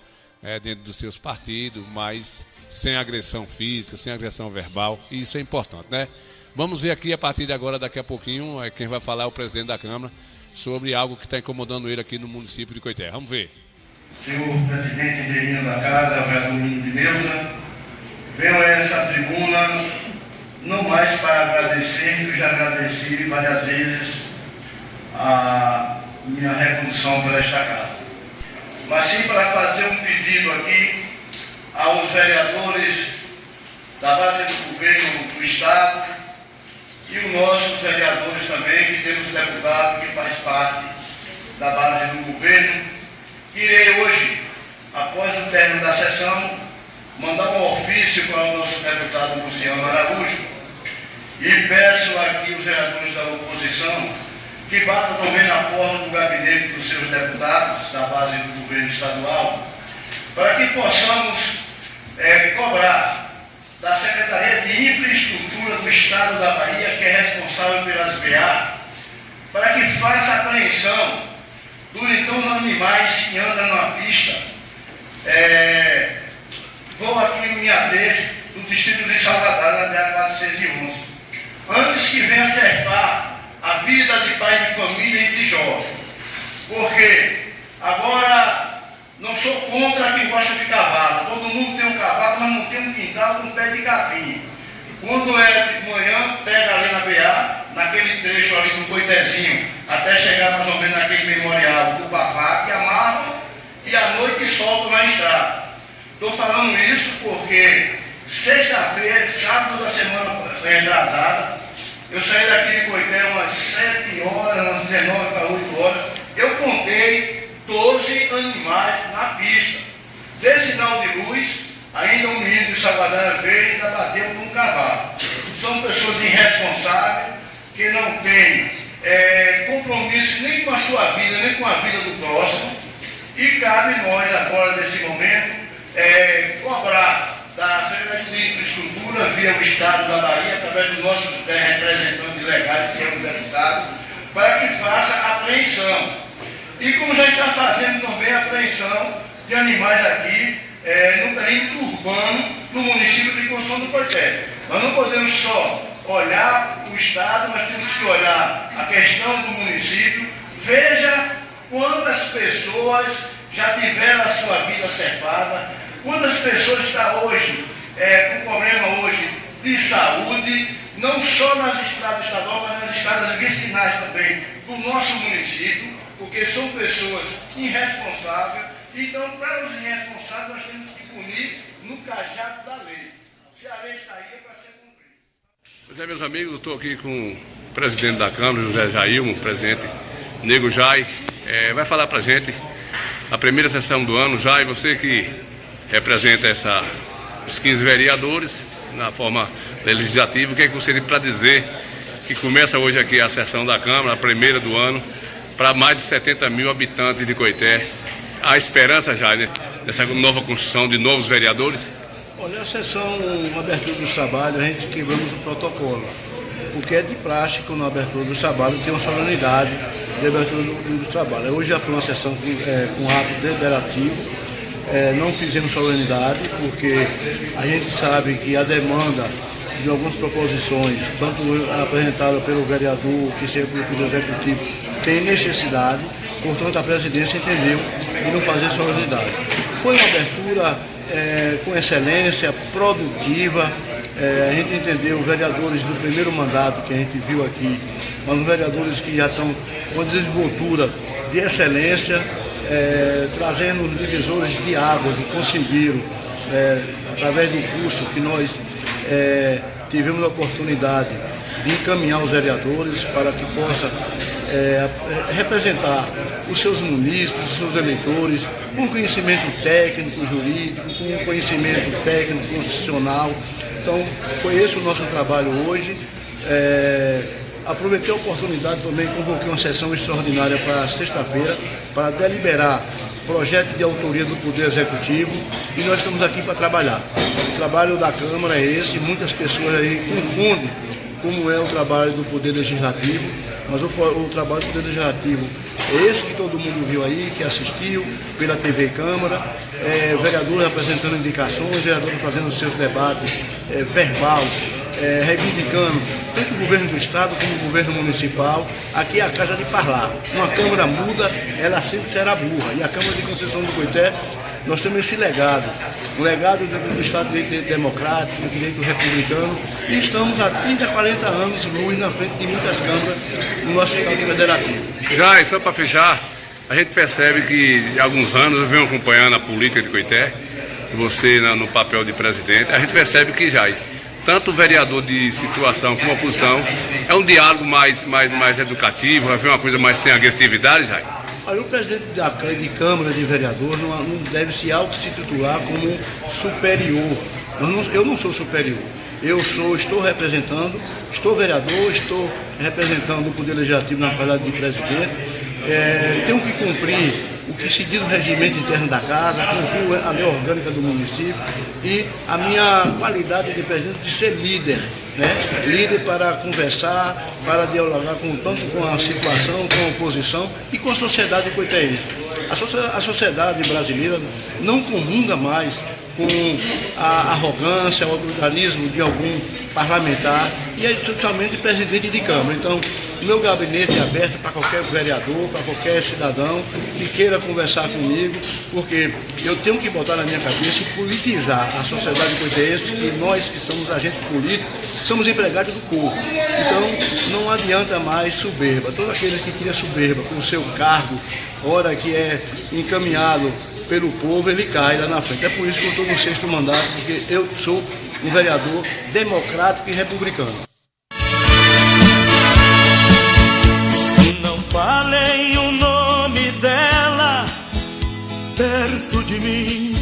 dentro dos seus partidos, mas sem agressão física, sem agressão verbal, e isso é importante, né? Vamos ver aqui a partir de agora, daqui a pouquinho, quem vai falar é o presidente da Câmara, sobre algo que está incomodando ele aqui no município de Coité. Vamos ver. Senhor presidente interino da Casa, vereador Nino de Neuza, venho a essa tribuna não mais para agradecer, que eu já agradeci várias vezes a minha recondução para esta casa, mas sim para fazer um pedido aqui aos vereadores da base do governo do Estado e os nossos vereadores também, que temos deputado que faz parte da base do governo, que irei hoje, após o término da sessão, mandar um ofício para o nosso deputado Luciano Araújo, e peço aqui os vereadores da oposição que batam também na porta do gabinete dos seus deputados da base do governo estadual, para que possamos cobrar da Secretaria de Infraestrutura do Estado da Bahia, que é responsável pelas BA, para que faça a apreensão dos então os animais que andam na pista. Vou aqui me ater do distrito de Salvador, na BA 411, antes que venha cefar a vida de pai de família e de jovem, porque agora não sou contra quem gosta de cavalo, todo mundo tem um cavalo, mas não tem um quintal com pé de capim. Quando é de manhã, pega ali na BA, naquele trecho ali do Coitezinho, até chegar mais ou menos naquele memorial do Bafá, que amarram e à noite soltam na estrada. Estou falando isso porque sexta-feira, sábado da semana retrasada, eu saí daqui de Coité umas 7 horas, umas 19 para 8 horas, eu contei 12 animais na pista. Desse sinal de luz, ainda um menino de Salvador veio e ainda bateu com um cavalo. São pessoas irresponsáveis, que não têm compromisso nem com a sua vida, nem com a vida do próximo, e cabe nós agora, nesse momento, cobrar da Secretaria de Infraestrutura, via o Estado da Bahia, através dos nossos representantes legais, que é o deputado, para que faça a apreensão. E como já está fazendo também a apreensão de animais aqui no perímetro urbano, no município de Consul do Coité. Nós não podemos só olhar o Estado, mas temos que olhar a questão do município. Veja quantas pessoas já tiveram a sua vida cefada, quantas pessoas estão hoje com problema hoje de saúde, não só nas estradas estaduais, mas nas estradas vicinais também do nosso município, porque são pessoas irresponsáveis. Então, para os irresponsáveis, nós temos que punir no cajado da lei. Se a lei está aí, é para ser cumprida. Pois é, meus amigos, eu estou aqui com o presidente da Câmara, José Jailmo, presidente Nego Jai. Vai falar para a gente a primeira sessão do ano. Jai, você que representa os 15 vereadores na forma legislativa, o que é que você tem para dizer que começa hoje aqui a sessão da Câmara, a primeira do ano, para mais de 70 mil habitantes de Coité? Há esperança já dessa nova construção de novos vereadores? Olha, a sessão, a abertura dos trabalhos, a gente quebramos o protocolo, porque é de praxe que na abertura dos trabalhos tem uma solenidade de abertura dos trabalhos. Hoje já foi uma sessão com ato deliberativo, não fizemos solenidade, porque a gente sabe que a demanda de algumas proposições, tanto apresentada pelo vereador, que seja pelo Poder Executivo, tem necessidade, portanto a presidência entendeu de não fazer solenidade. Foi uma abertura com excelência, produtiva, a gente entendeu vereadores do primeiro mandato que a gente viu aqui, mas os vereadores que já estão com desenvoltura de excelência, trazendo os divisores de água que conseguiram, através do curso que nós tivemos a oportunidade de encaminhar os vereadores para que possa representar os seus munícipes, os seus eleitores, com conhecimento técnico, jurídico, com conhecimento técnico, constitucional. Então, foi esse o nosso trabalho hoje. Aproveitei a oportunidade também, convoquei uma sessão extraordinária para sexta-feira, para deliberar projeto de autoria do Poder Executivo, e nós estamos aqui para trabalhar. O trabalho da Câmara é esse, muitas pessoas aí confundem como é o trabalho do Poder Legislativo, mas o trabalho do Poder Legislativo é esse que todo mundo viu aí, que assistiu pela TV Câmara, vereadores apresentando indicações, vereadores fazendo os seus debates verbal, reivindicando tanto o governo do Estado como o governo municipal. Aqui é a casa de parlar. Uma Câmara muda, ela sempre será burra. E a Câmara de Conceição do Coité, nós temos esse legado, um legado do Estado de Direito Democrático, do direito republicano, e estamos há 30, 40 anos luz na frente de muitas câmaras no nosso Estado Federativo. Já, e só para fechar, a gente percebe que há alguns anos eu venho acompanhando a política de Coité, você no papel de presidente, a gente percebe que já tanto o vereador de situação como a oposição, é um diálogo mais educativo, vai ver uma coisa mais sem agressividade, Jair? Olha, o presidente de Câmara de Vereador não deve se auto-se-titular como superior. Eu não sou superior. Estou representando, estou vereador, estou representando o Poder Legislativo na qualidade de presidente. Tenho que cumprir o que se diz no regimento interno da casa, cumprir a lei orgânica do município e a minha qualidade de presidente de ser líder, né? Líder para conversar, para dialogar tanto com a situação, com a oposição e com a sociedade coitaense. A sociedade brasileira não comunga mais com a arrogância, o autoritarismo de algum parlamentar e especialmente presidente de Câmara. Então, o meu gabinete é aberto para qualquer vereador, para qualquer cidadão que queira conversar comigo, porque eu tenho que botar na minha cabeça e politizar a sociedade coitaense, e nós que somos agentes políticos, somos empregados do povo. Então, não adianta mais soberba. Todo aquele que cria soberba com o seu cargo, hora que é encaminhado pelo povo, ele cai lá na frente. É por isso que eu estou no 6º mandato, porque eu sou um vereador democrático e republicano. Não falem o nome dela perto de mim.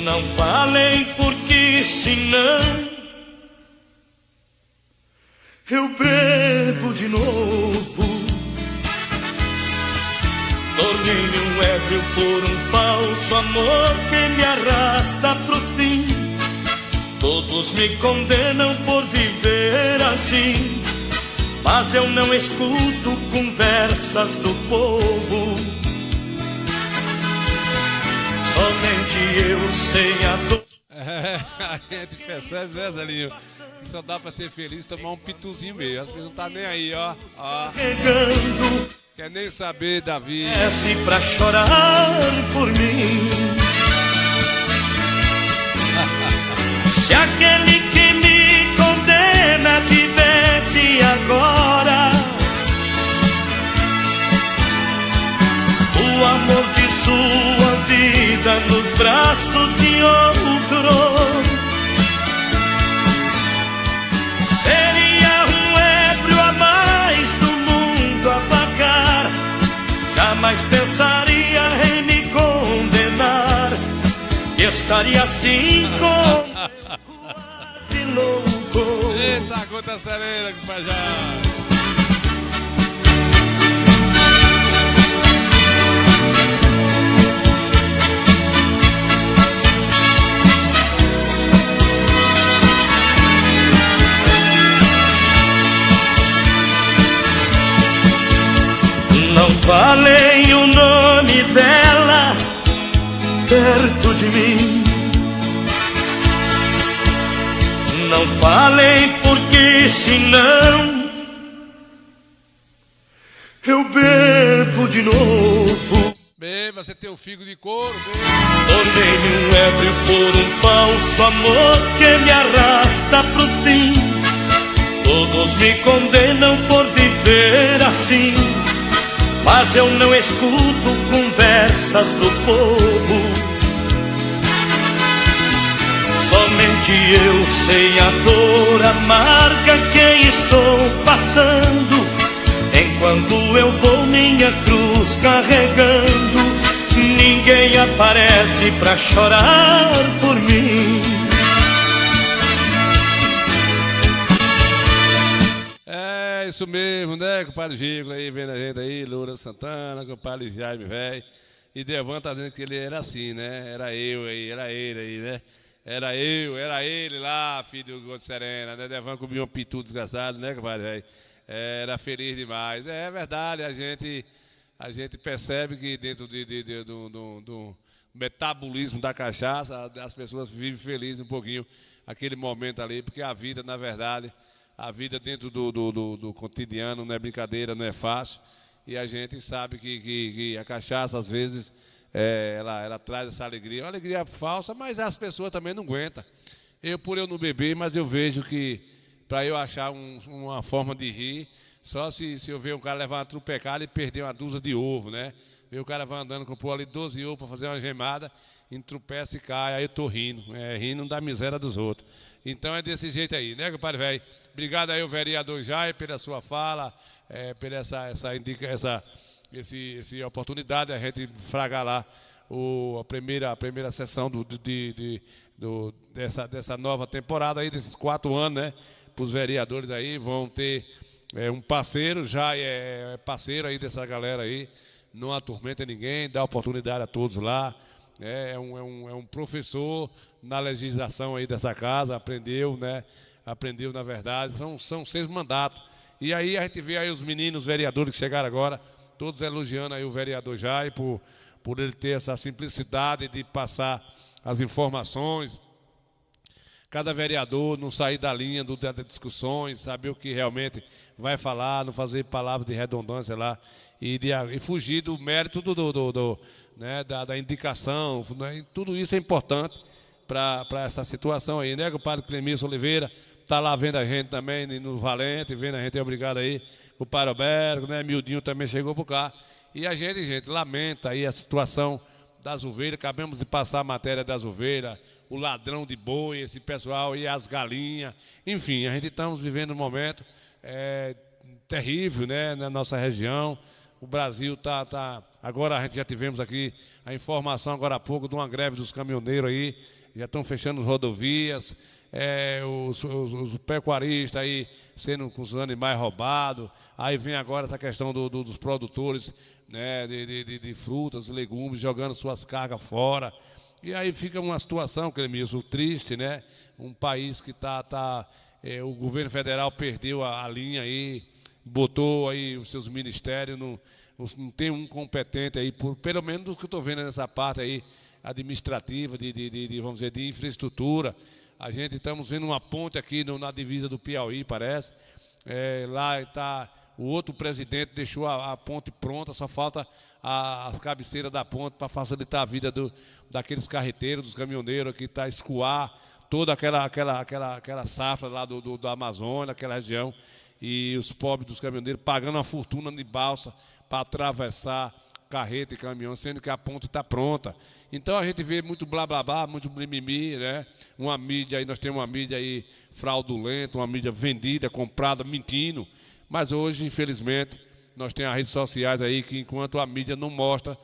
Não falem porque senão eu bebo de novo. Tornei-me um ébrio por um falso amor que me arrasta pro fim. Todos me condenam por viver assim, mas eu não escuto conversas do povo. Somente eu sei a dor. A gente percebe, né, Zelinho? Que só dá pra ser feliz tomar um pituzinho mesmo. Às vezes não tá nem aí, ó. Quer nem saber da vida. Desce pra chorar por mim. Se aquele que me condena tivesse agora o amor de sua vida braços de outro. Seria um ébrio a mais do mundo a vagar, jamais pensaria em me condenar. Estaria assim com quase louco. Eita, conta serena, compadre. Não falei o nome dela perto de mim. Não falei porque senão eu bebo de novo. Beba, você tem o figo de couro, beba. Tornei um ébrio por um falso amor que me arrasta pro fim. Todos me condenam por viver assim, mas eu não escuto conversas do povo. Somente eu sei a dor amarga que estou passando, enquanto eu vou minha cruz carregando. Ninguém aparece pra chorar por mim. É isso mesmo, né, compadre Gigo aí, vendo a gente aí, Loura Santana, compadre Jaime, velho. E Devan tá dizendo que ele era assim, né? Era eu aí, era ele aí, né? Era ele lá, filho do Gosto Serena, né? Devan comia um pitu desgraçado, né, compadre, velho? Era feliz demais. É verdade, a gente percebe que dentro do metabolismo da cachaça, as pessoas vivem felizes um pouquinho aquele momento ali, porque a vida, na verdade, a vida dentro do cotidiano não é brincadeira, não é fácil. E a gente sabe que a cachaça, às vezes, ela traz essa alegria. Uma alegria falsa, mas as pessoas também não aguentam. Por eu não beber, mas eu vejo que, para eu achar uma forma de rir, só se eu ver um cara levar uma trupecada e perder uma dúzia de ovo, né? Ver o cara vai andando, comprou ali 12 ovos para fazer uma gemada, entropeça e cai, aí eu tô rindo. Rindo da miséria dos outros. Então é desse jeito aí, né, compadre velho? Obrigado aí, o vereador Jair, pela sua fala, pela essa oportunidade de a gente fragar lá a primeira sessão dessa nova temporada aí, desses 4 anos, né? Para os vereadores aí, vão ter um parceiro, já é parceiro aí dessa galera aí, não atormenta ninguém, dá oportunidade a todos lá. É um professor na legislação aí dessa casa, aprendeu, né? Aprendeu, na verdade, são 6 mandatos. E aí a gente vê aí os meninos, os vereadores que chegaram agora, todos elogiando aí o vereador Jair por ele ter essa simplicidade de passar as informações. Cada vereador não sair da linha das discussões, saber o que realmente vai falar, não fazer palavras de redundância lá e fugir do mérito né, da indicação. Né, tudo isso é importante para essa situação aí, né, compadre Clemício Oliveira? Está lá vendo a gente também no Valente, vendo a gente, obrigado aí, o Pai Alberto, né? Mildinho também chegou por cá. E a gente, lamenta aí a situação das ovelhas, acabamos de passar a matéria das ovelhas, o ladrão de boi, esse pessoal e as galinhas. Enfim, a gente estamos vivendo um momento terrível, né? Na nossa região. O Brasil tá. Agora a gente já tivemos aqui a informação agora há pouco de uma greve dos caminhoneiros aí, já estão fechando as rodovias. Os pecuaristas aí sendo com os animais roubados. Aí vem agora essa questão dos produtores, né, de frutas e legumes jogando suas cargas fora. E aí fica uma situação, Clemício, triste, né? Um país que o governo federal perdeu a linha aí, botou aí os seus ministérios, não tem um competente aí, pelo menos do que eu estou vendo nessa parte aí administrativa, vamos dizer, de infraestrutura. A gente estamos vendo uma ponte aqui na divisa do Piauí, parece. Lá está, o outro presidente deixou a ponte pronta, só falta as cabeceiras da ponte para facilitar a vida daqueles carreteiros, dos caminhoneiros, que está a escoar toda aquela safra lá do Amazônia, aquela região. E os pobres dos caminhoneiros pagando uma fortuna de balsa para atravessar carreta e caminhão, sendo que a ponte está pronta. Então a gente vê muito blá blá blá, muito mimimi, né? Uma mídia aí, nós temos uma mídia aí fraudulenta, uma mídia vendida, comprada, mentindo. Mas hoje, infelizmente, nós temos as redes sociais aí que, enquanto a mídia não mostra,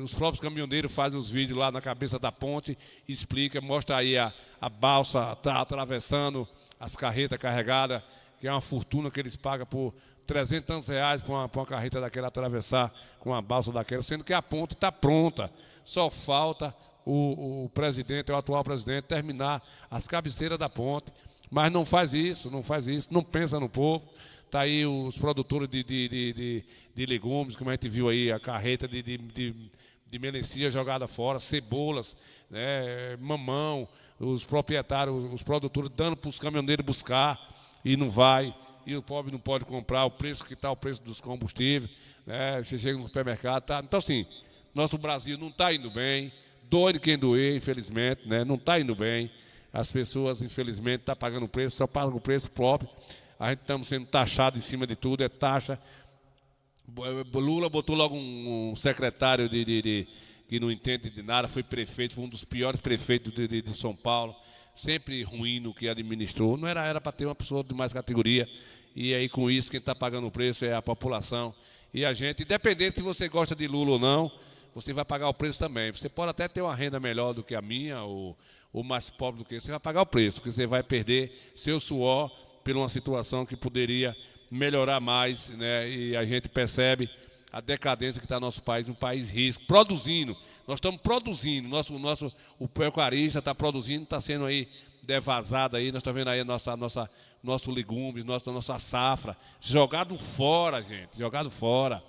os próprios caminhoneiros fazem os vídeos lá na cabeça da ponte, explica, mostra aí a balsa atravessando as carretas carregadas, que é uma fortuna que eles pagam por R$300 para uma carreta daquela atravessar com uma balsa daquela, sendo que a ponte está pronta. Só falta o presidente, o atual presidente, terminar as cabeceiras da ponte. Mas não faz isso, não pensa no povo. Está aí os produtores de legumes, como a gente viu aí, a carreta de melancia jogada fora, cebolas, né, mamão, os proprietários, os produtores dando para os caminhoneiros buscar e não vai. E o pobre não pode comprar, o preço que está, o preço dos combustíveis, né? Você chega no supermercado, tá. Então, assim, nosso Brasil não está indo bem, doe quem doer, infelizmente, né? Não está indo bem. As pessoas, infelizmente, estão pagando preço, só pagam o preço próprio. A gente estamos sendo taxados em cima de tudo, é taxa. Lula botou logo um secretário que não entende de nada, foi prefeito, foi um dos piores prefeitos de São Paulo. Sempre ruim no que administrou, não era para ter uma pessoa de mais categoria, e aí com isso quem está pagando o preço é a população e a gente, independente se você gosta de Lula ou não, você vai pagar o preço também. Você pode até ter uma renda melhor do que a minha, ou mais pobre do que você vai pagar o preço, porque você vai perder seu suor por uma situação que poderia melhorar mais, né? E a gente percebe a decadência que está no nosso país, um país rico, produzindo. Nós estamos produzindo, o pecuarista está produzindo, está sendo aí devasado aí, nós estamos vendo aí nosso legumes, nossa safra, jogado fora, gente, jogado fora.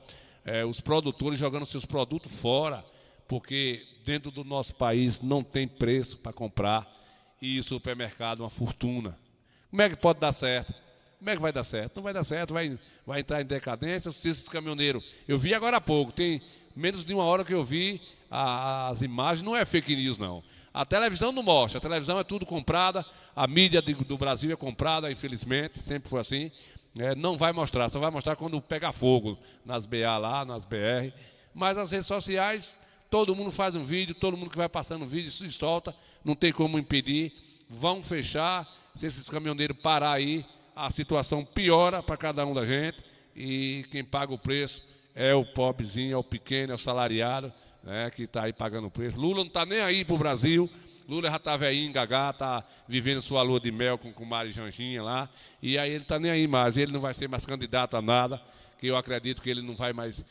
Os produtores jogando seus produtos fora, porque dentro do nosso país não tem preço para comprar e o supermercado é uma fortuna. Como é que pode dar certo? Como é que vai dar certo? Não vai dar certo, vai entrar em decadência. Se esses caminhoneiros, eu vi agora há pouco, tem menos de uma hora que eu vi as imagens, não é fake news não. A televisão não mostra, a televisão é tudo comprada, a mídia do Brasil é comprada, infelizmente, sempre foi assim. Não vai mostrar, só vai mostrar quando pegar fogo nas BA lá, nas BR. Mas as redes sociais, todo mundo faz um vídeo, todo mundo que vai passando um vídeo se solta, não tem como impedir. Vão fechar, se esses caminhoneiros parar aí, a situação piora para cada um da gente e quem paga o preço é o pobrezinho, é o pequeno, é o salariado, né, que está aí pagando o preço. Lula não está nem aí para o Brasil, Lula já está velhinho, gagá, está vivendo sua lua de mel com Mari Janjinha lá, e aí ele está nem aí mais, ele não vai ser mais candidato a nada, que eu acredito que ele não vai mais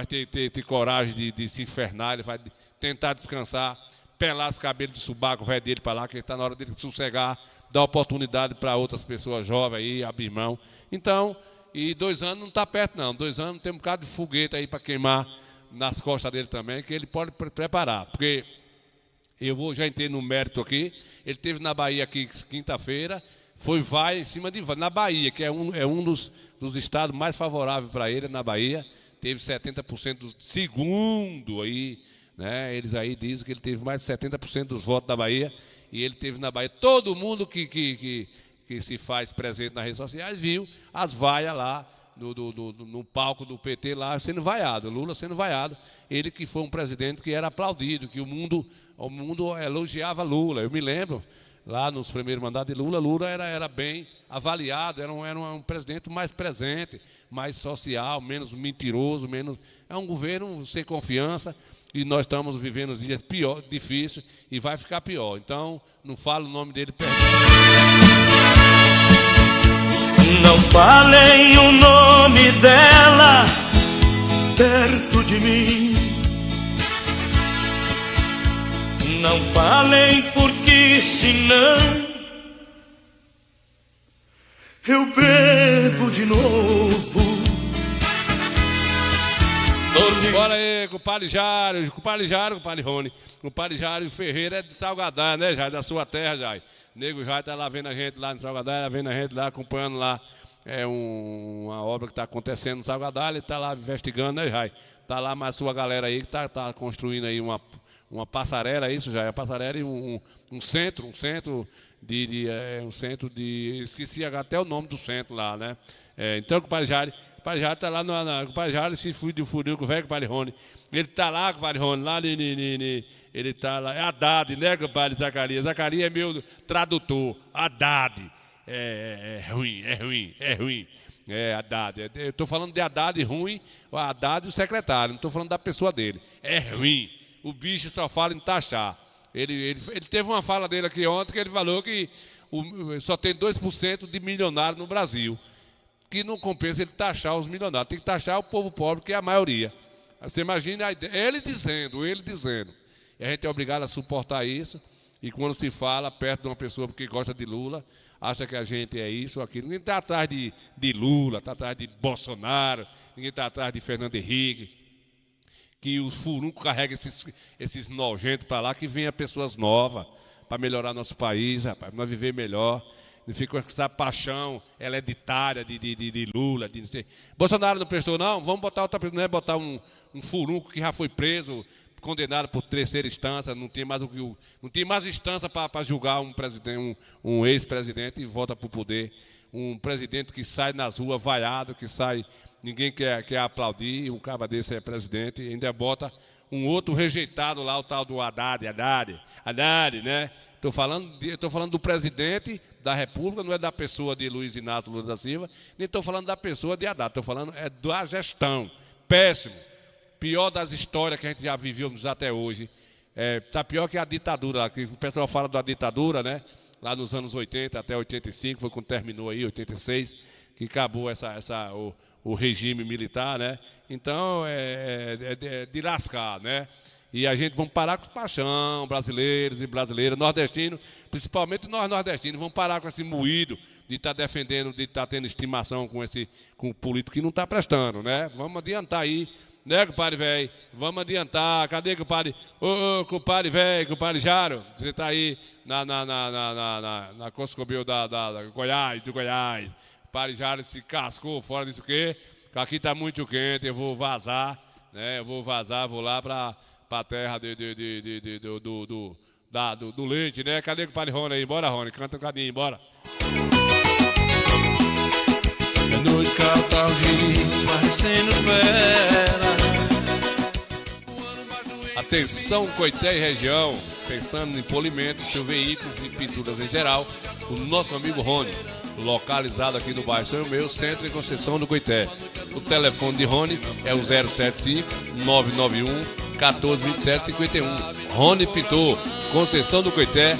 ter coragem de se infernar, ele vai tentar descansar, pelar os cabelos de subaco velho dele para lá, que está na hora dele sossegar, dar oportunidade para outras pessoas jovens aí, abrir mão. Então, e 2 anos não está perto não, 2 anos tem um bocado de foguete aí para queimar nas costas dele também, que ele pode preparar, porque já entrei no mérito aqui, ele esteve na Bahia aqui quinta-feira, vai em cima na Bahia, que é um dos estados mais favoráveis para ele, na Bahia, teve 70% segundo aí, né? Eles aí dizem que ele teve mais de 70% dos votos da Bahia, e ele teve na Bahia. Todo mundo que se faz presente nas redes sociais viu as vaias lá no palco do PT lá sendo vaiado, Lula sendo vaiado. Ele que foi um presidente que era aplaudido, que o mundo elogiava Lula. Eu me lembro, lá nos primeiros mandatos de Lula era bem avaliado, era um presidente mais presente, mais social, menos mentiroso, é um governo sem confiança. E nós estamos vivendo os dias difíceis e vai ficar pior. Então, não falo o nome dele perto. Não falem o nome dela perto de mim. Não falem porque senão eu bebo de novo. Bora aí, compadre Jário, compadre Rony. Compadre Jário Ferreira é de Salgadar, né, Jário? Da sua terra, Jário. Nego Jário está lá vendo a gente lá em Salgadar, vendo a gente lá, acompanhando lá uma obra que está acontecendo em Salgadar, ele está lá investigando, né, Jário? Está lá mais sua galera aí que está construindo aí uma passarela, isso, Jário? A passarela e um centro de... esqueci até o nome do centro lá, né? Então, compadre Jário, Padre Jário tá lá o Padre Jário, esse furinho com o velho, com o Padre Rony. Ele tá lá com o Padre Rony, lá ele tá lá. É Haddad, né, compadre Zacarias? Zacarias é meu tradutor. Haddad. É ruim. É Haddad. Eu tô falando de Haddad ruim, o Haddad e o secretário. Não tô falando da pessoa dele. É ruim. O bicho só fala em taxar. Ele teve uma fala dele aqui ontem que ele falou que só tem 2% de milionário no Brasil. Que não compensa ele taxar os milionários. Tem que taxar o povo pobre, que é a maioria. Você imagina a ideia. Ele dizendo. E a gente é obrigado a suportar isso. E quando se fala perto de uma pessoa que gosta de Lula, acha que a gente é isso ou aquilo. Ninguém está atrás de Lula, está atrás de Bolsonaro, ninguém está atrás de Fernando Henrique. Que os furuncos carregam esses nojentos para lá, que venham pessoas novas para melhorar nosso país, rapaz, para nós viver melhor. Não fica com essa paixão hereditária de Lula, de não sei. Bolsonaro não prestou, não? Vamos botar outra pessoa, não é botar um furunco que já foi preso, condenado por terceira instância, não tem mais instância para julgar um presidente, um ex-presidente e volta para o poder. Um presidente que sai nas ruas vaiado, que sai, ninguém quer aplaudir, um cara desse é presidente, e ainda bota um outro rejeitado lá, o tal do Haddad, né? Estou falando do presidente da República, não é da pessoa de Luiz Inácio Lula da Silva, nem estou falando da pessoa de Haddad, estou falando da gestão. Péssimo. Pior das histórias que a gente já viveu até hoje. Está pior que a ditadura, que o pessoal fala da ditadura, né? Lá nos anos 80 até 85, foi quando terminou aí, 86, que acabou o regime militar, né? Então, é de lascar, né? E a gente vamos parar com paixão, brasileiros e brasileiras, nordestinos, principalmente nós nordestinos, vamos parar com esse moído de estar defendendo, de estar tendo estimação com o político que não está prestando, né? Vamos adiantar aí, né, compadre velho? Vamos adiantar. Cadê, compadre? Ô, compadre velho, compadre Jaro, você está aí na Coscobel da Goiás, do Goiás. Compadre Jaro se cascou fora disso quê? Aqui está muito quente, eu vou vazar, né? Vou lá para a terra do leite, né? Cadê o compadre Rony aí? Bora, Rony, canta um cadinho, bora. É noite Catalgi, parecendo fera. Atenção, Coité e região, pensando em polimento, seu veículo e pinturas em geral, o nosso amigo Rony, localizado aqui no bairro São Meu, Centro e Conceição do Coité. O telefone de Rony é o 075-991-1427-51. Rony Pintor, Conceição do Coité,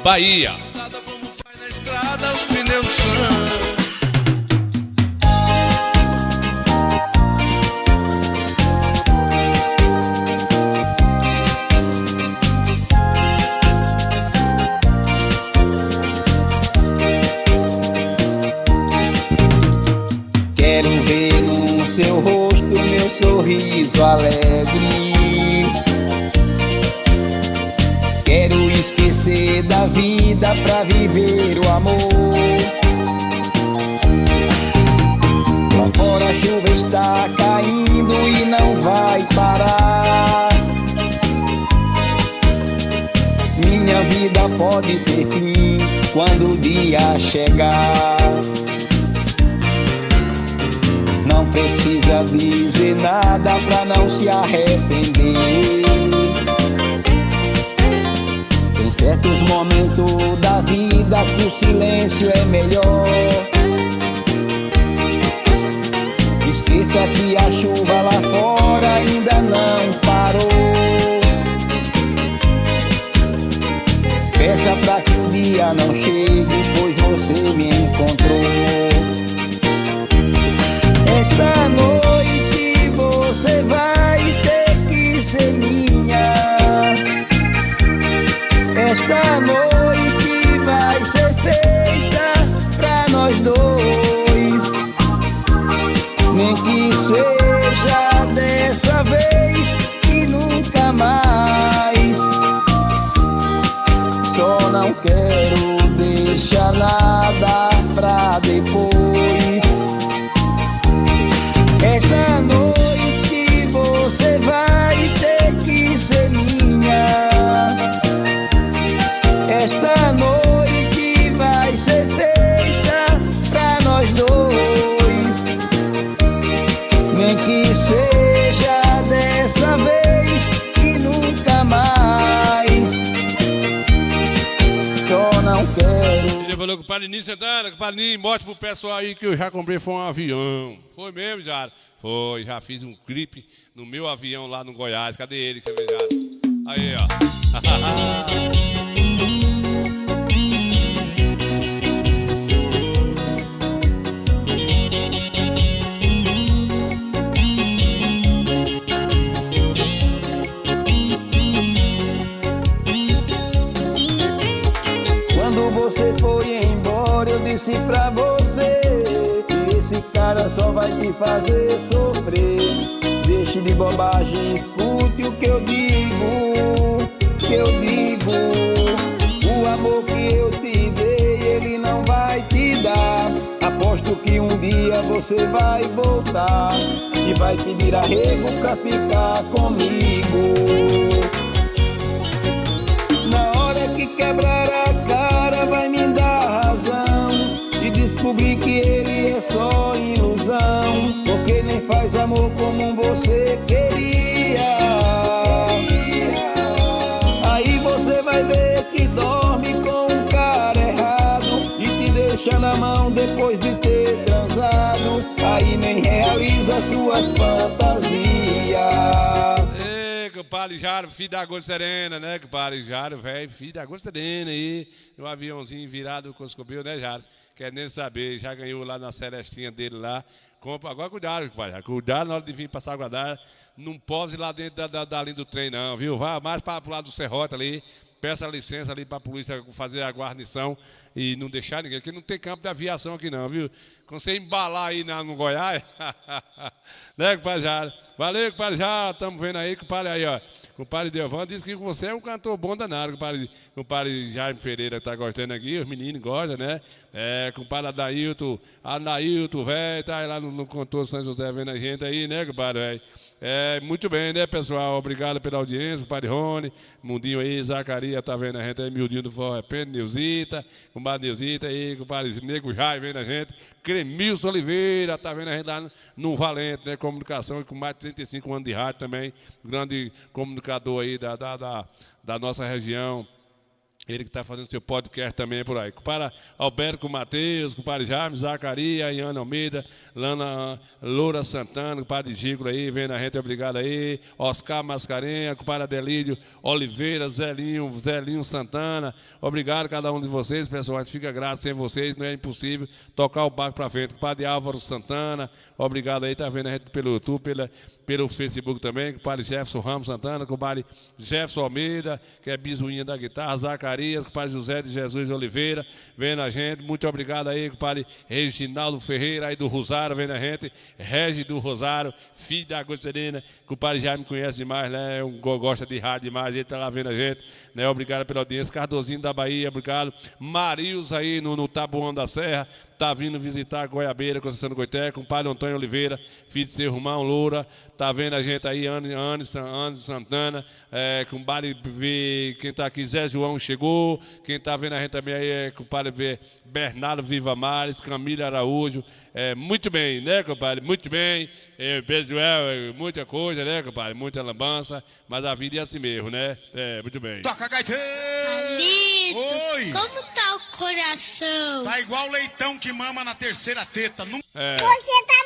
Bahia. Os pneus no chão. Seu rosto, meu sorriso alegre. Quero esquecer da vida pra viver o amor. Lá fora a chuva está caindo e não vai parar. Minha vida pode ter fim quando o dia chegar. Não precisa dizer nada pra não se arrepender. Tem certos momentos da vida que o silêncio é melhor. Esqueça que a chuva lá fora ainda não parou. Peça pra que o dia não chegue, pois você me encontrou. Esta noite você vai ter que ser minha. Esta noite vai ser feita pra nós dois. Nem que seja Alô, compadre Ninho Santana, compadre Ninho, mostra pro pessoal aí que eu já comprei foi um avião. Foi mesmo, Jara? Foi, já fiz um clipe no meu avião lá no Goiás. Cadê ele, que Jara? Aí, ó. Você foi embora, eu disse pra você que esse cara só vai te fazer sofrer. Deixe de bobagem, escute o que eu digo, O amor que eu te dei, ele não vai te dar. Aposto que um dia você vai voltar e vai pedir arrego pra ficar comigo. Na hora que quebrar a cara vai me dar razão e descobrir que ele é só ilusão, porque nem faz amor como você queria. Aí você vai ver que dorme com um cara errado e te deixa na mão depois de ter transado. Aí nem realiza suas fantasias. Compadre Jaro, filho da Água Serena, né? Compadre Jaro, velho, filho da Água Serena aí. Um aviãozinho virado com os cobrios, né, Jaro? Quer nem saber, já ganhou lá na Celestinha dele lá. Compra, agora cuidado, compadre Jaro. Cuidado na hora de vir passar Guadalajara. Não pose lá dentro da linha do trem, não, viu? Vá mais para o lado do Serrote ali. Peça licença ali para a polícia fazer a guarnição e não deixar ninguém, porque não tem campo de aviação aqui não, viu? Quando você embalar aí no Goiás, né, compadre Jara? Valeu, compadre Jara, estamos vendo aí, compadre aí, ó. Compadre Delvan disse que você é um cantor bom danado, compadre Jaime Pereira tá gostando aqui, os meninos gostam, né? Compadre Adailton, velho, tá aí lá no Contorno São José vendo a gente aí, né, compadre, velho? Muito bem, né, pessoal? Obrigado pela audiência, compadre Rony, Mundinho aí, Zacarias, tá vendo a gente aí, Mildinho do Forró Repente, Neuzita, compadre Neuzita aí, compadre Nego Jai vendo a gente, Cremilson Oliveira, tá vendo a gente lá no Valente, né, comunicação, com mais de 35 anos de rádio também, grande comunicador aí da nossa região. Ele que está fazendo seu podcast também por aí. Compadre Alberto Matheus, compadre Jaime, Zacarias, Iane Almeida, Loura Santana, compadre Gigo aí, vendo a gente, obrigado aí. Oscar Mascarenha, compadre Adelídio Oliveira, Zelinho Santana. Obrigado a cada um de vocês, pessoal. A gente fica grato, sem vocês não é impossível tocar o barco para frente. Compadre Álvaro Santana, obrigado aí, tá vendo a gente pelo YouTube, pelo Facebook também. Compadre Jefferson Ramos Santana, compadre Jefferson Almeida, que é bisuinha da guitarra, Zacarias, compadre José de Jesus Oliveira, vendo a gente, muito obrigado aí, compadre Reginaldo Ferreira aí do Rosário, vendo a gente, Regi do Rosário, filho da Água Serena, compadre já me conhece demais, né, gosta de rádio demais, ele tá lá vendo a gente, né, obrigado pela audiência, Cardozinho da Bahia, obrigado, Marius aí no Taboão da Serra, tá vindo visitar Goiabeira, Conceição do Goité, compadre Antônio Oliveira, filho de seu irmão Loura, tá vendo a gente aí, Anne Santana, compadre, quem tá aqui, Zé João chegou, quem tá vendo a gente também aí é compadre Bernardo Viva Mares, Camila Araújo, muito bem, né, compadre, muito bem, Bezuel, muita coisa, né, compadre, muita lambança, mas a vida é assim mesmo, né, muito bem. Toca, gaiteiro! Palito, Oi! como tá o coração? Tá igual o leitão que mama na terceira teta. Você tá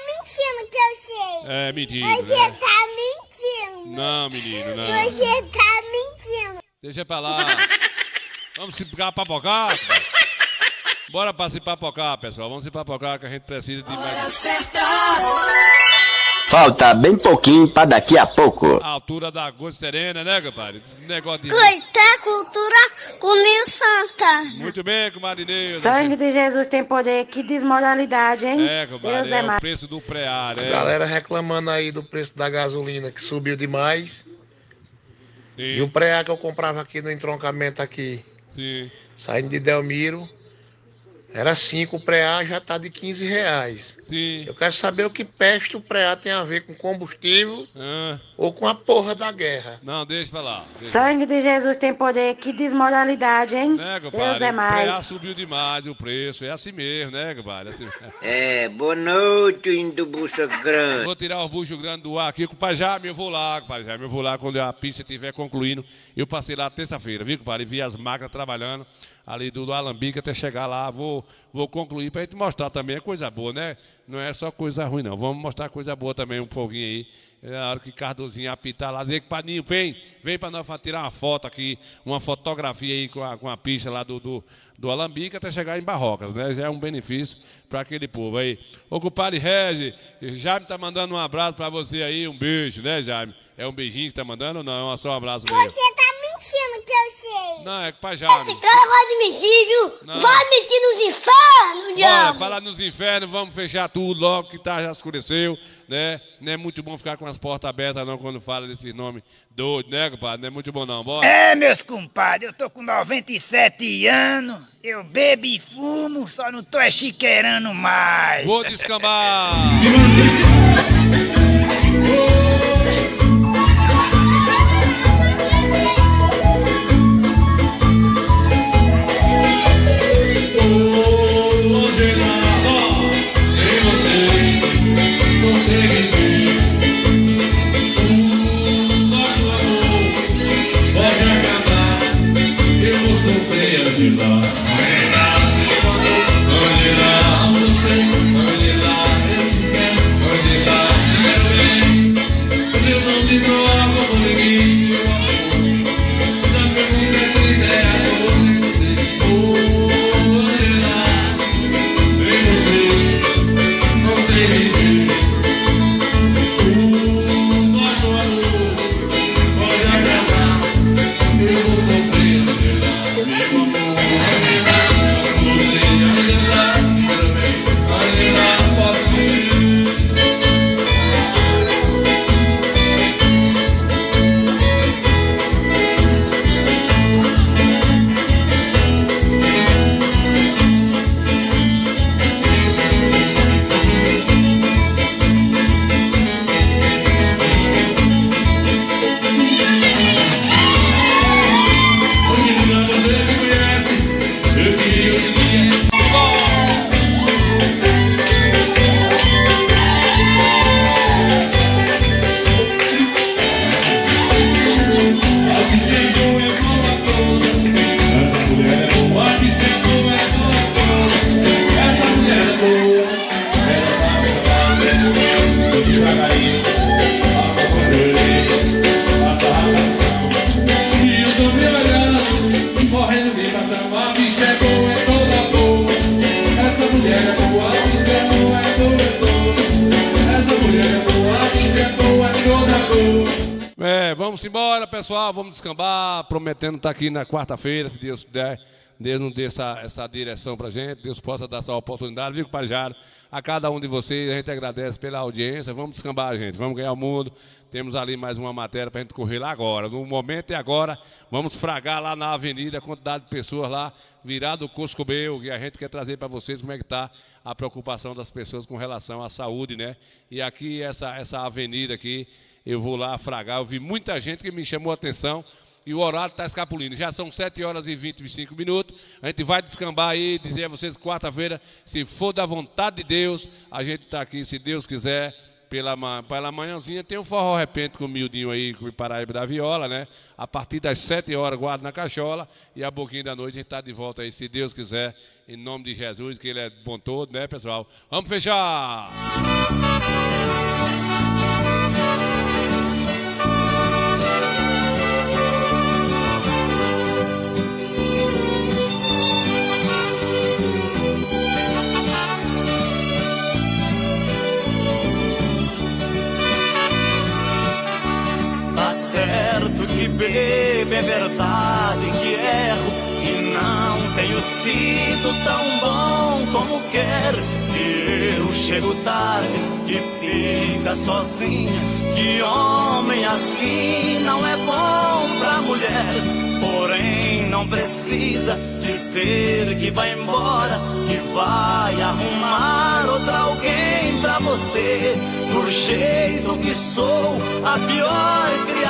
mentindo que eu sei. Mentira. Você tá mentindo. Não, menino, não. Você tá mentindo. Deixa pra lá. Vamos se papocar? Bora pra se papocar, pessoal. Vamos se papocar que a gente precisa de mais. Falta bem pouquinho pra daqui a pouco. A altura da Água Serena, né, compadre? Esse negócio de... Coité, cultura, comigo santa. Muito bem, comadre Neuza. Sangue de Jesus tem poder, que desmoralidade, hein? Compadre, Deus o preço do pré-ar, né? A galera reclamando aí do preço da gasolina, que subiu demais. Sim. E o pré-ar que eu comprava aqui no entroncamento aqui, sim, saindo de Delmiro, era 5, o pré-ar já tá de R$15. Sim. Eu quero saber o que peste o pré-ar tem a ver com combustível ou com a porra da guerra. Não, deixa pra lá. Sangue de Jesus tem poder, que desmoralidade, hein? Né, Deus compadre? é O mais. pré-ar subiu demais o preço, é assim mesmo, né, compadre? Assim... Boa noite, indo bucha grande. Vou tirar os buchos grandes do ar aqui, compadre Jaime, eu vou lá, compadre Jaime, eu vou lá quando a pista estiver concluindo. Eu passei lá terça-feira, viu, compadre? Vi as máquinas trabalhando. ali do Alambique até chegar lá. Vou concluir para a gente mostrar também a coisa boa, né? Não é só coisa ruim, não. Vamos mostrar coisa boa também um pouquinho aí. Na hora que Cardozinho apitar lá, dizer que Paninho, vem para nós tirar uma foto aqui, uma fotografia aí com a pista lá do Alambique até chegar em Barrocas, né? Já é um benefício para aquele povo aí. Ô, compadre Regi, Jaime tá mandando um abraço para você aí, um beijo, né, Jaime? É um beijinho que tá mandando ou não? É só um abraço mesmo. Você tá mentindo que eu sei. Não, é pra Jaime. Esse cara vai mentir, viu? Não. Vai mentir nos infernos, diabo. Olha, falar nos infernos, vamos fechar tudo logo que já escureceu, né? Não é muito bom ficar com as portas abertas não quando fala desses nomes doidos, né, compadre? Não é muito bom não, bora? É, meus compadres, eu tô com 97 anos, eu bebo e fumo, só não tô chiqueirando mais. Vou descambar. Vamos embora, pessoal, vamos descambar, prometendo estar aqui na quarta-feira, se Deus der. Deus nos dê essa direção pra gente, Deus possa dar essa oportunidade, viu, compadre Jaro? A cada um de vocês, a gente agradece pela audiência, vamos descambar, gente, vamos ganhar o mundo. Temos ali mais uma matéria pra gente correr lá agora, no momento e agora, vamos fragar lá na avenida, a quantidade de pessoas lá, virado o Coscobel, e a gente quer trazer para vocês como é que está a preocupação das pessoas com relação à saúde, né? E aqui, essa avenida aqui, eu vou lá fragar, eu vi muita gente que me chamou a atenção, e o horário está escapulindo. Já são 7 horas e 25 minutos. A gente vai descambar aí, dizer a vocês que quarta-feira, se for da vontade de Deus, a gente está aqui, se Deus quiser, pela manhãzinha. Tem um forró repente com o miudinho aí, com o Paraíba da Viola, né? A partir das 7 horas, guarda na cachola. E a pouquinho da noite a gente está de volta aí, se Deus quiser, em nome de Jesus, que Ele é bom todo, né, pessoal? Vamos fechar! Certo que bebo, é verdade que erro, que não tenho sido tão bom como quero, que eu chego tarde, que fica sozinha, que homem assim não é bom pra mulher. Porém não precisa dizer que vai embora, que vai arrumar outra alguém pra você. Do jeito que sou, a pior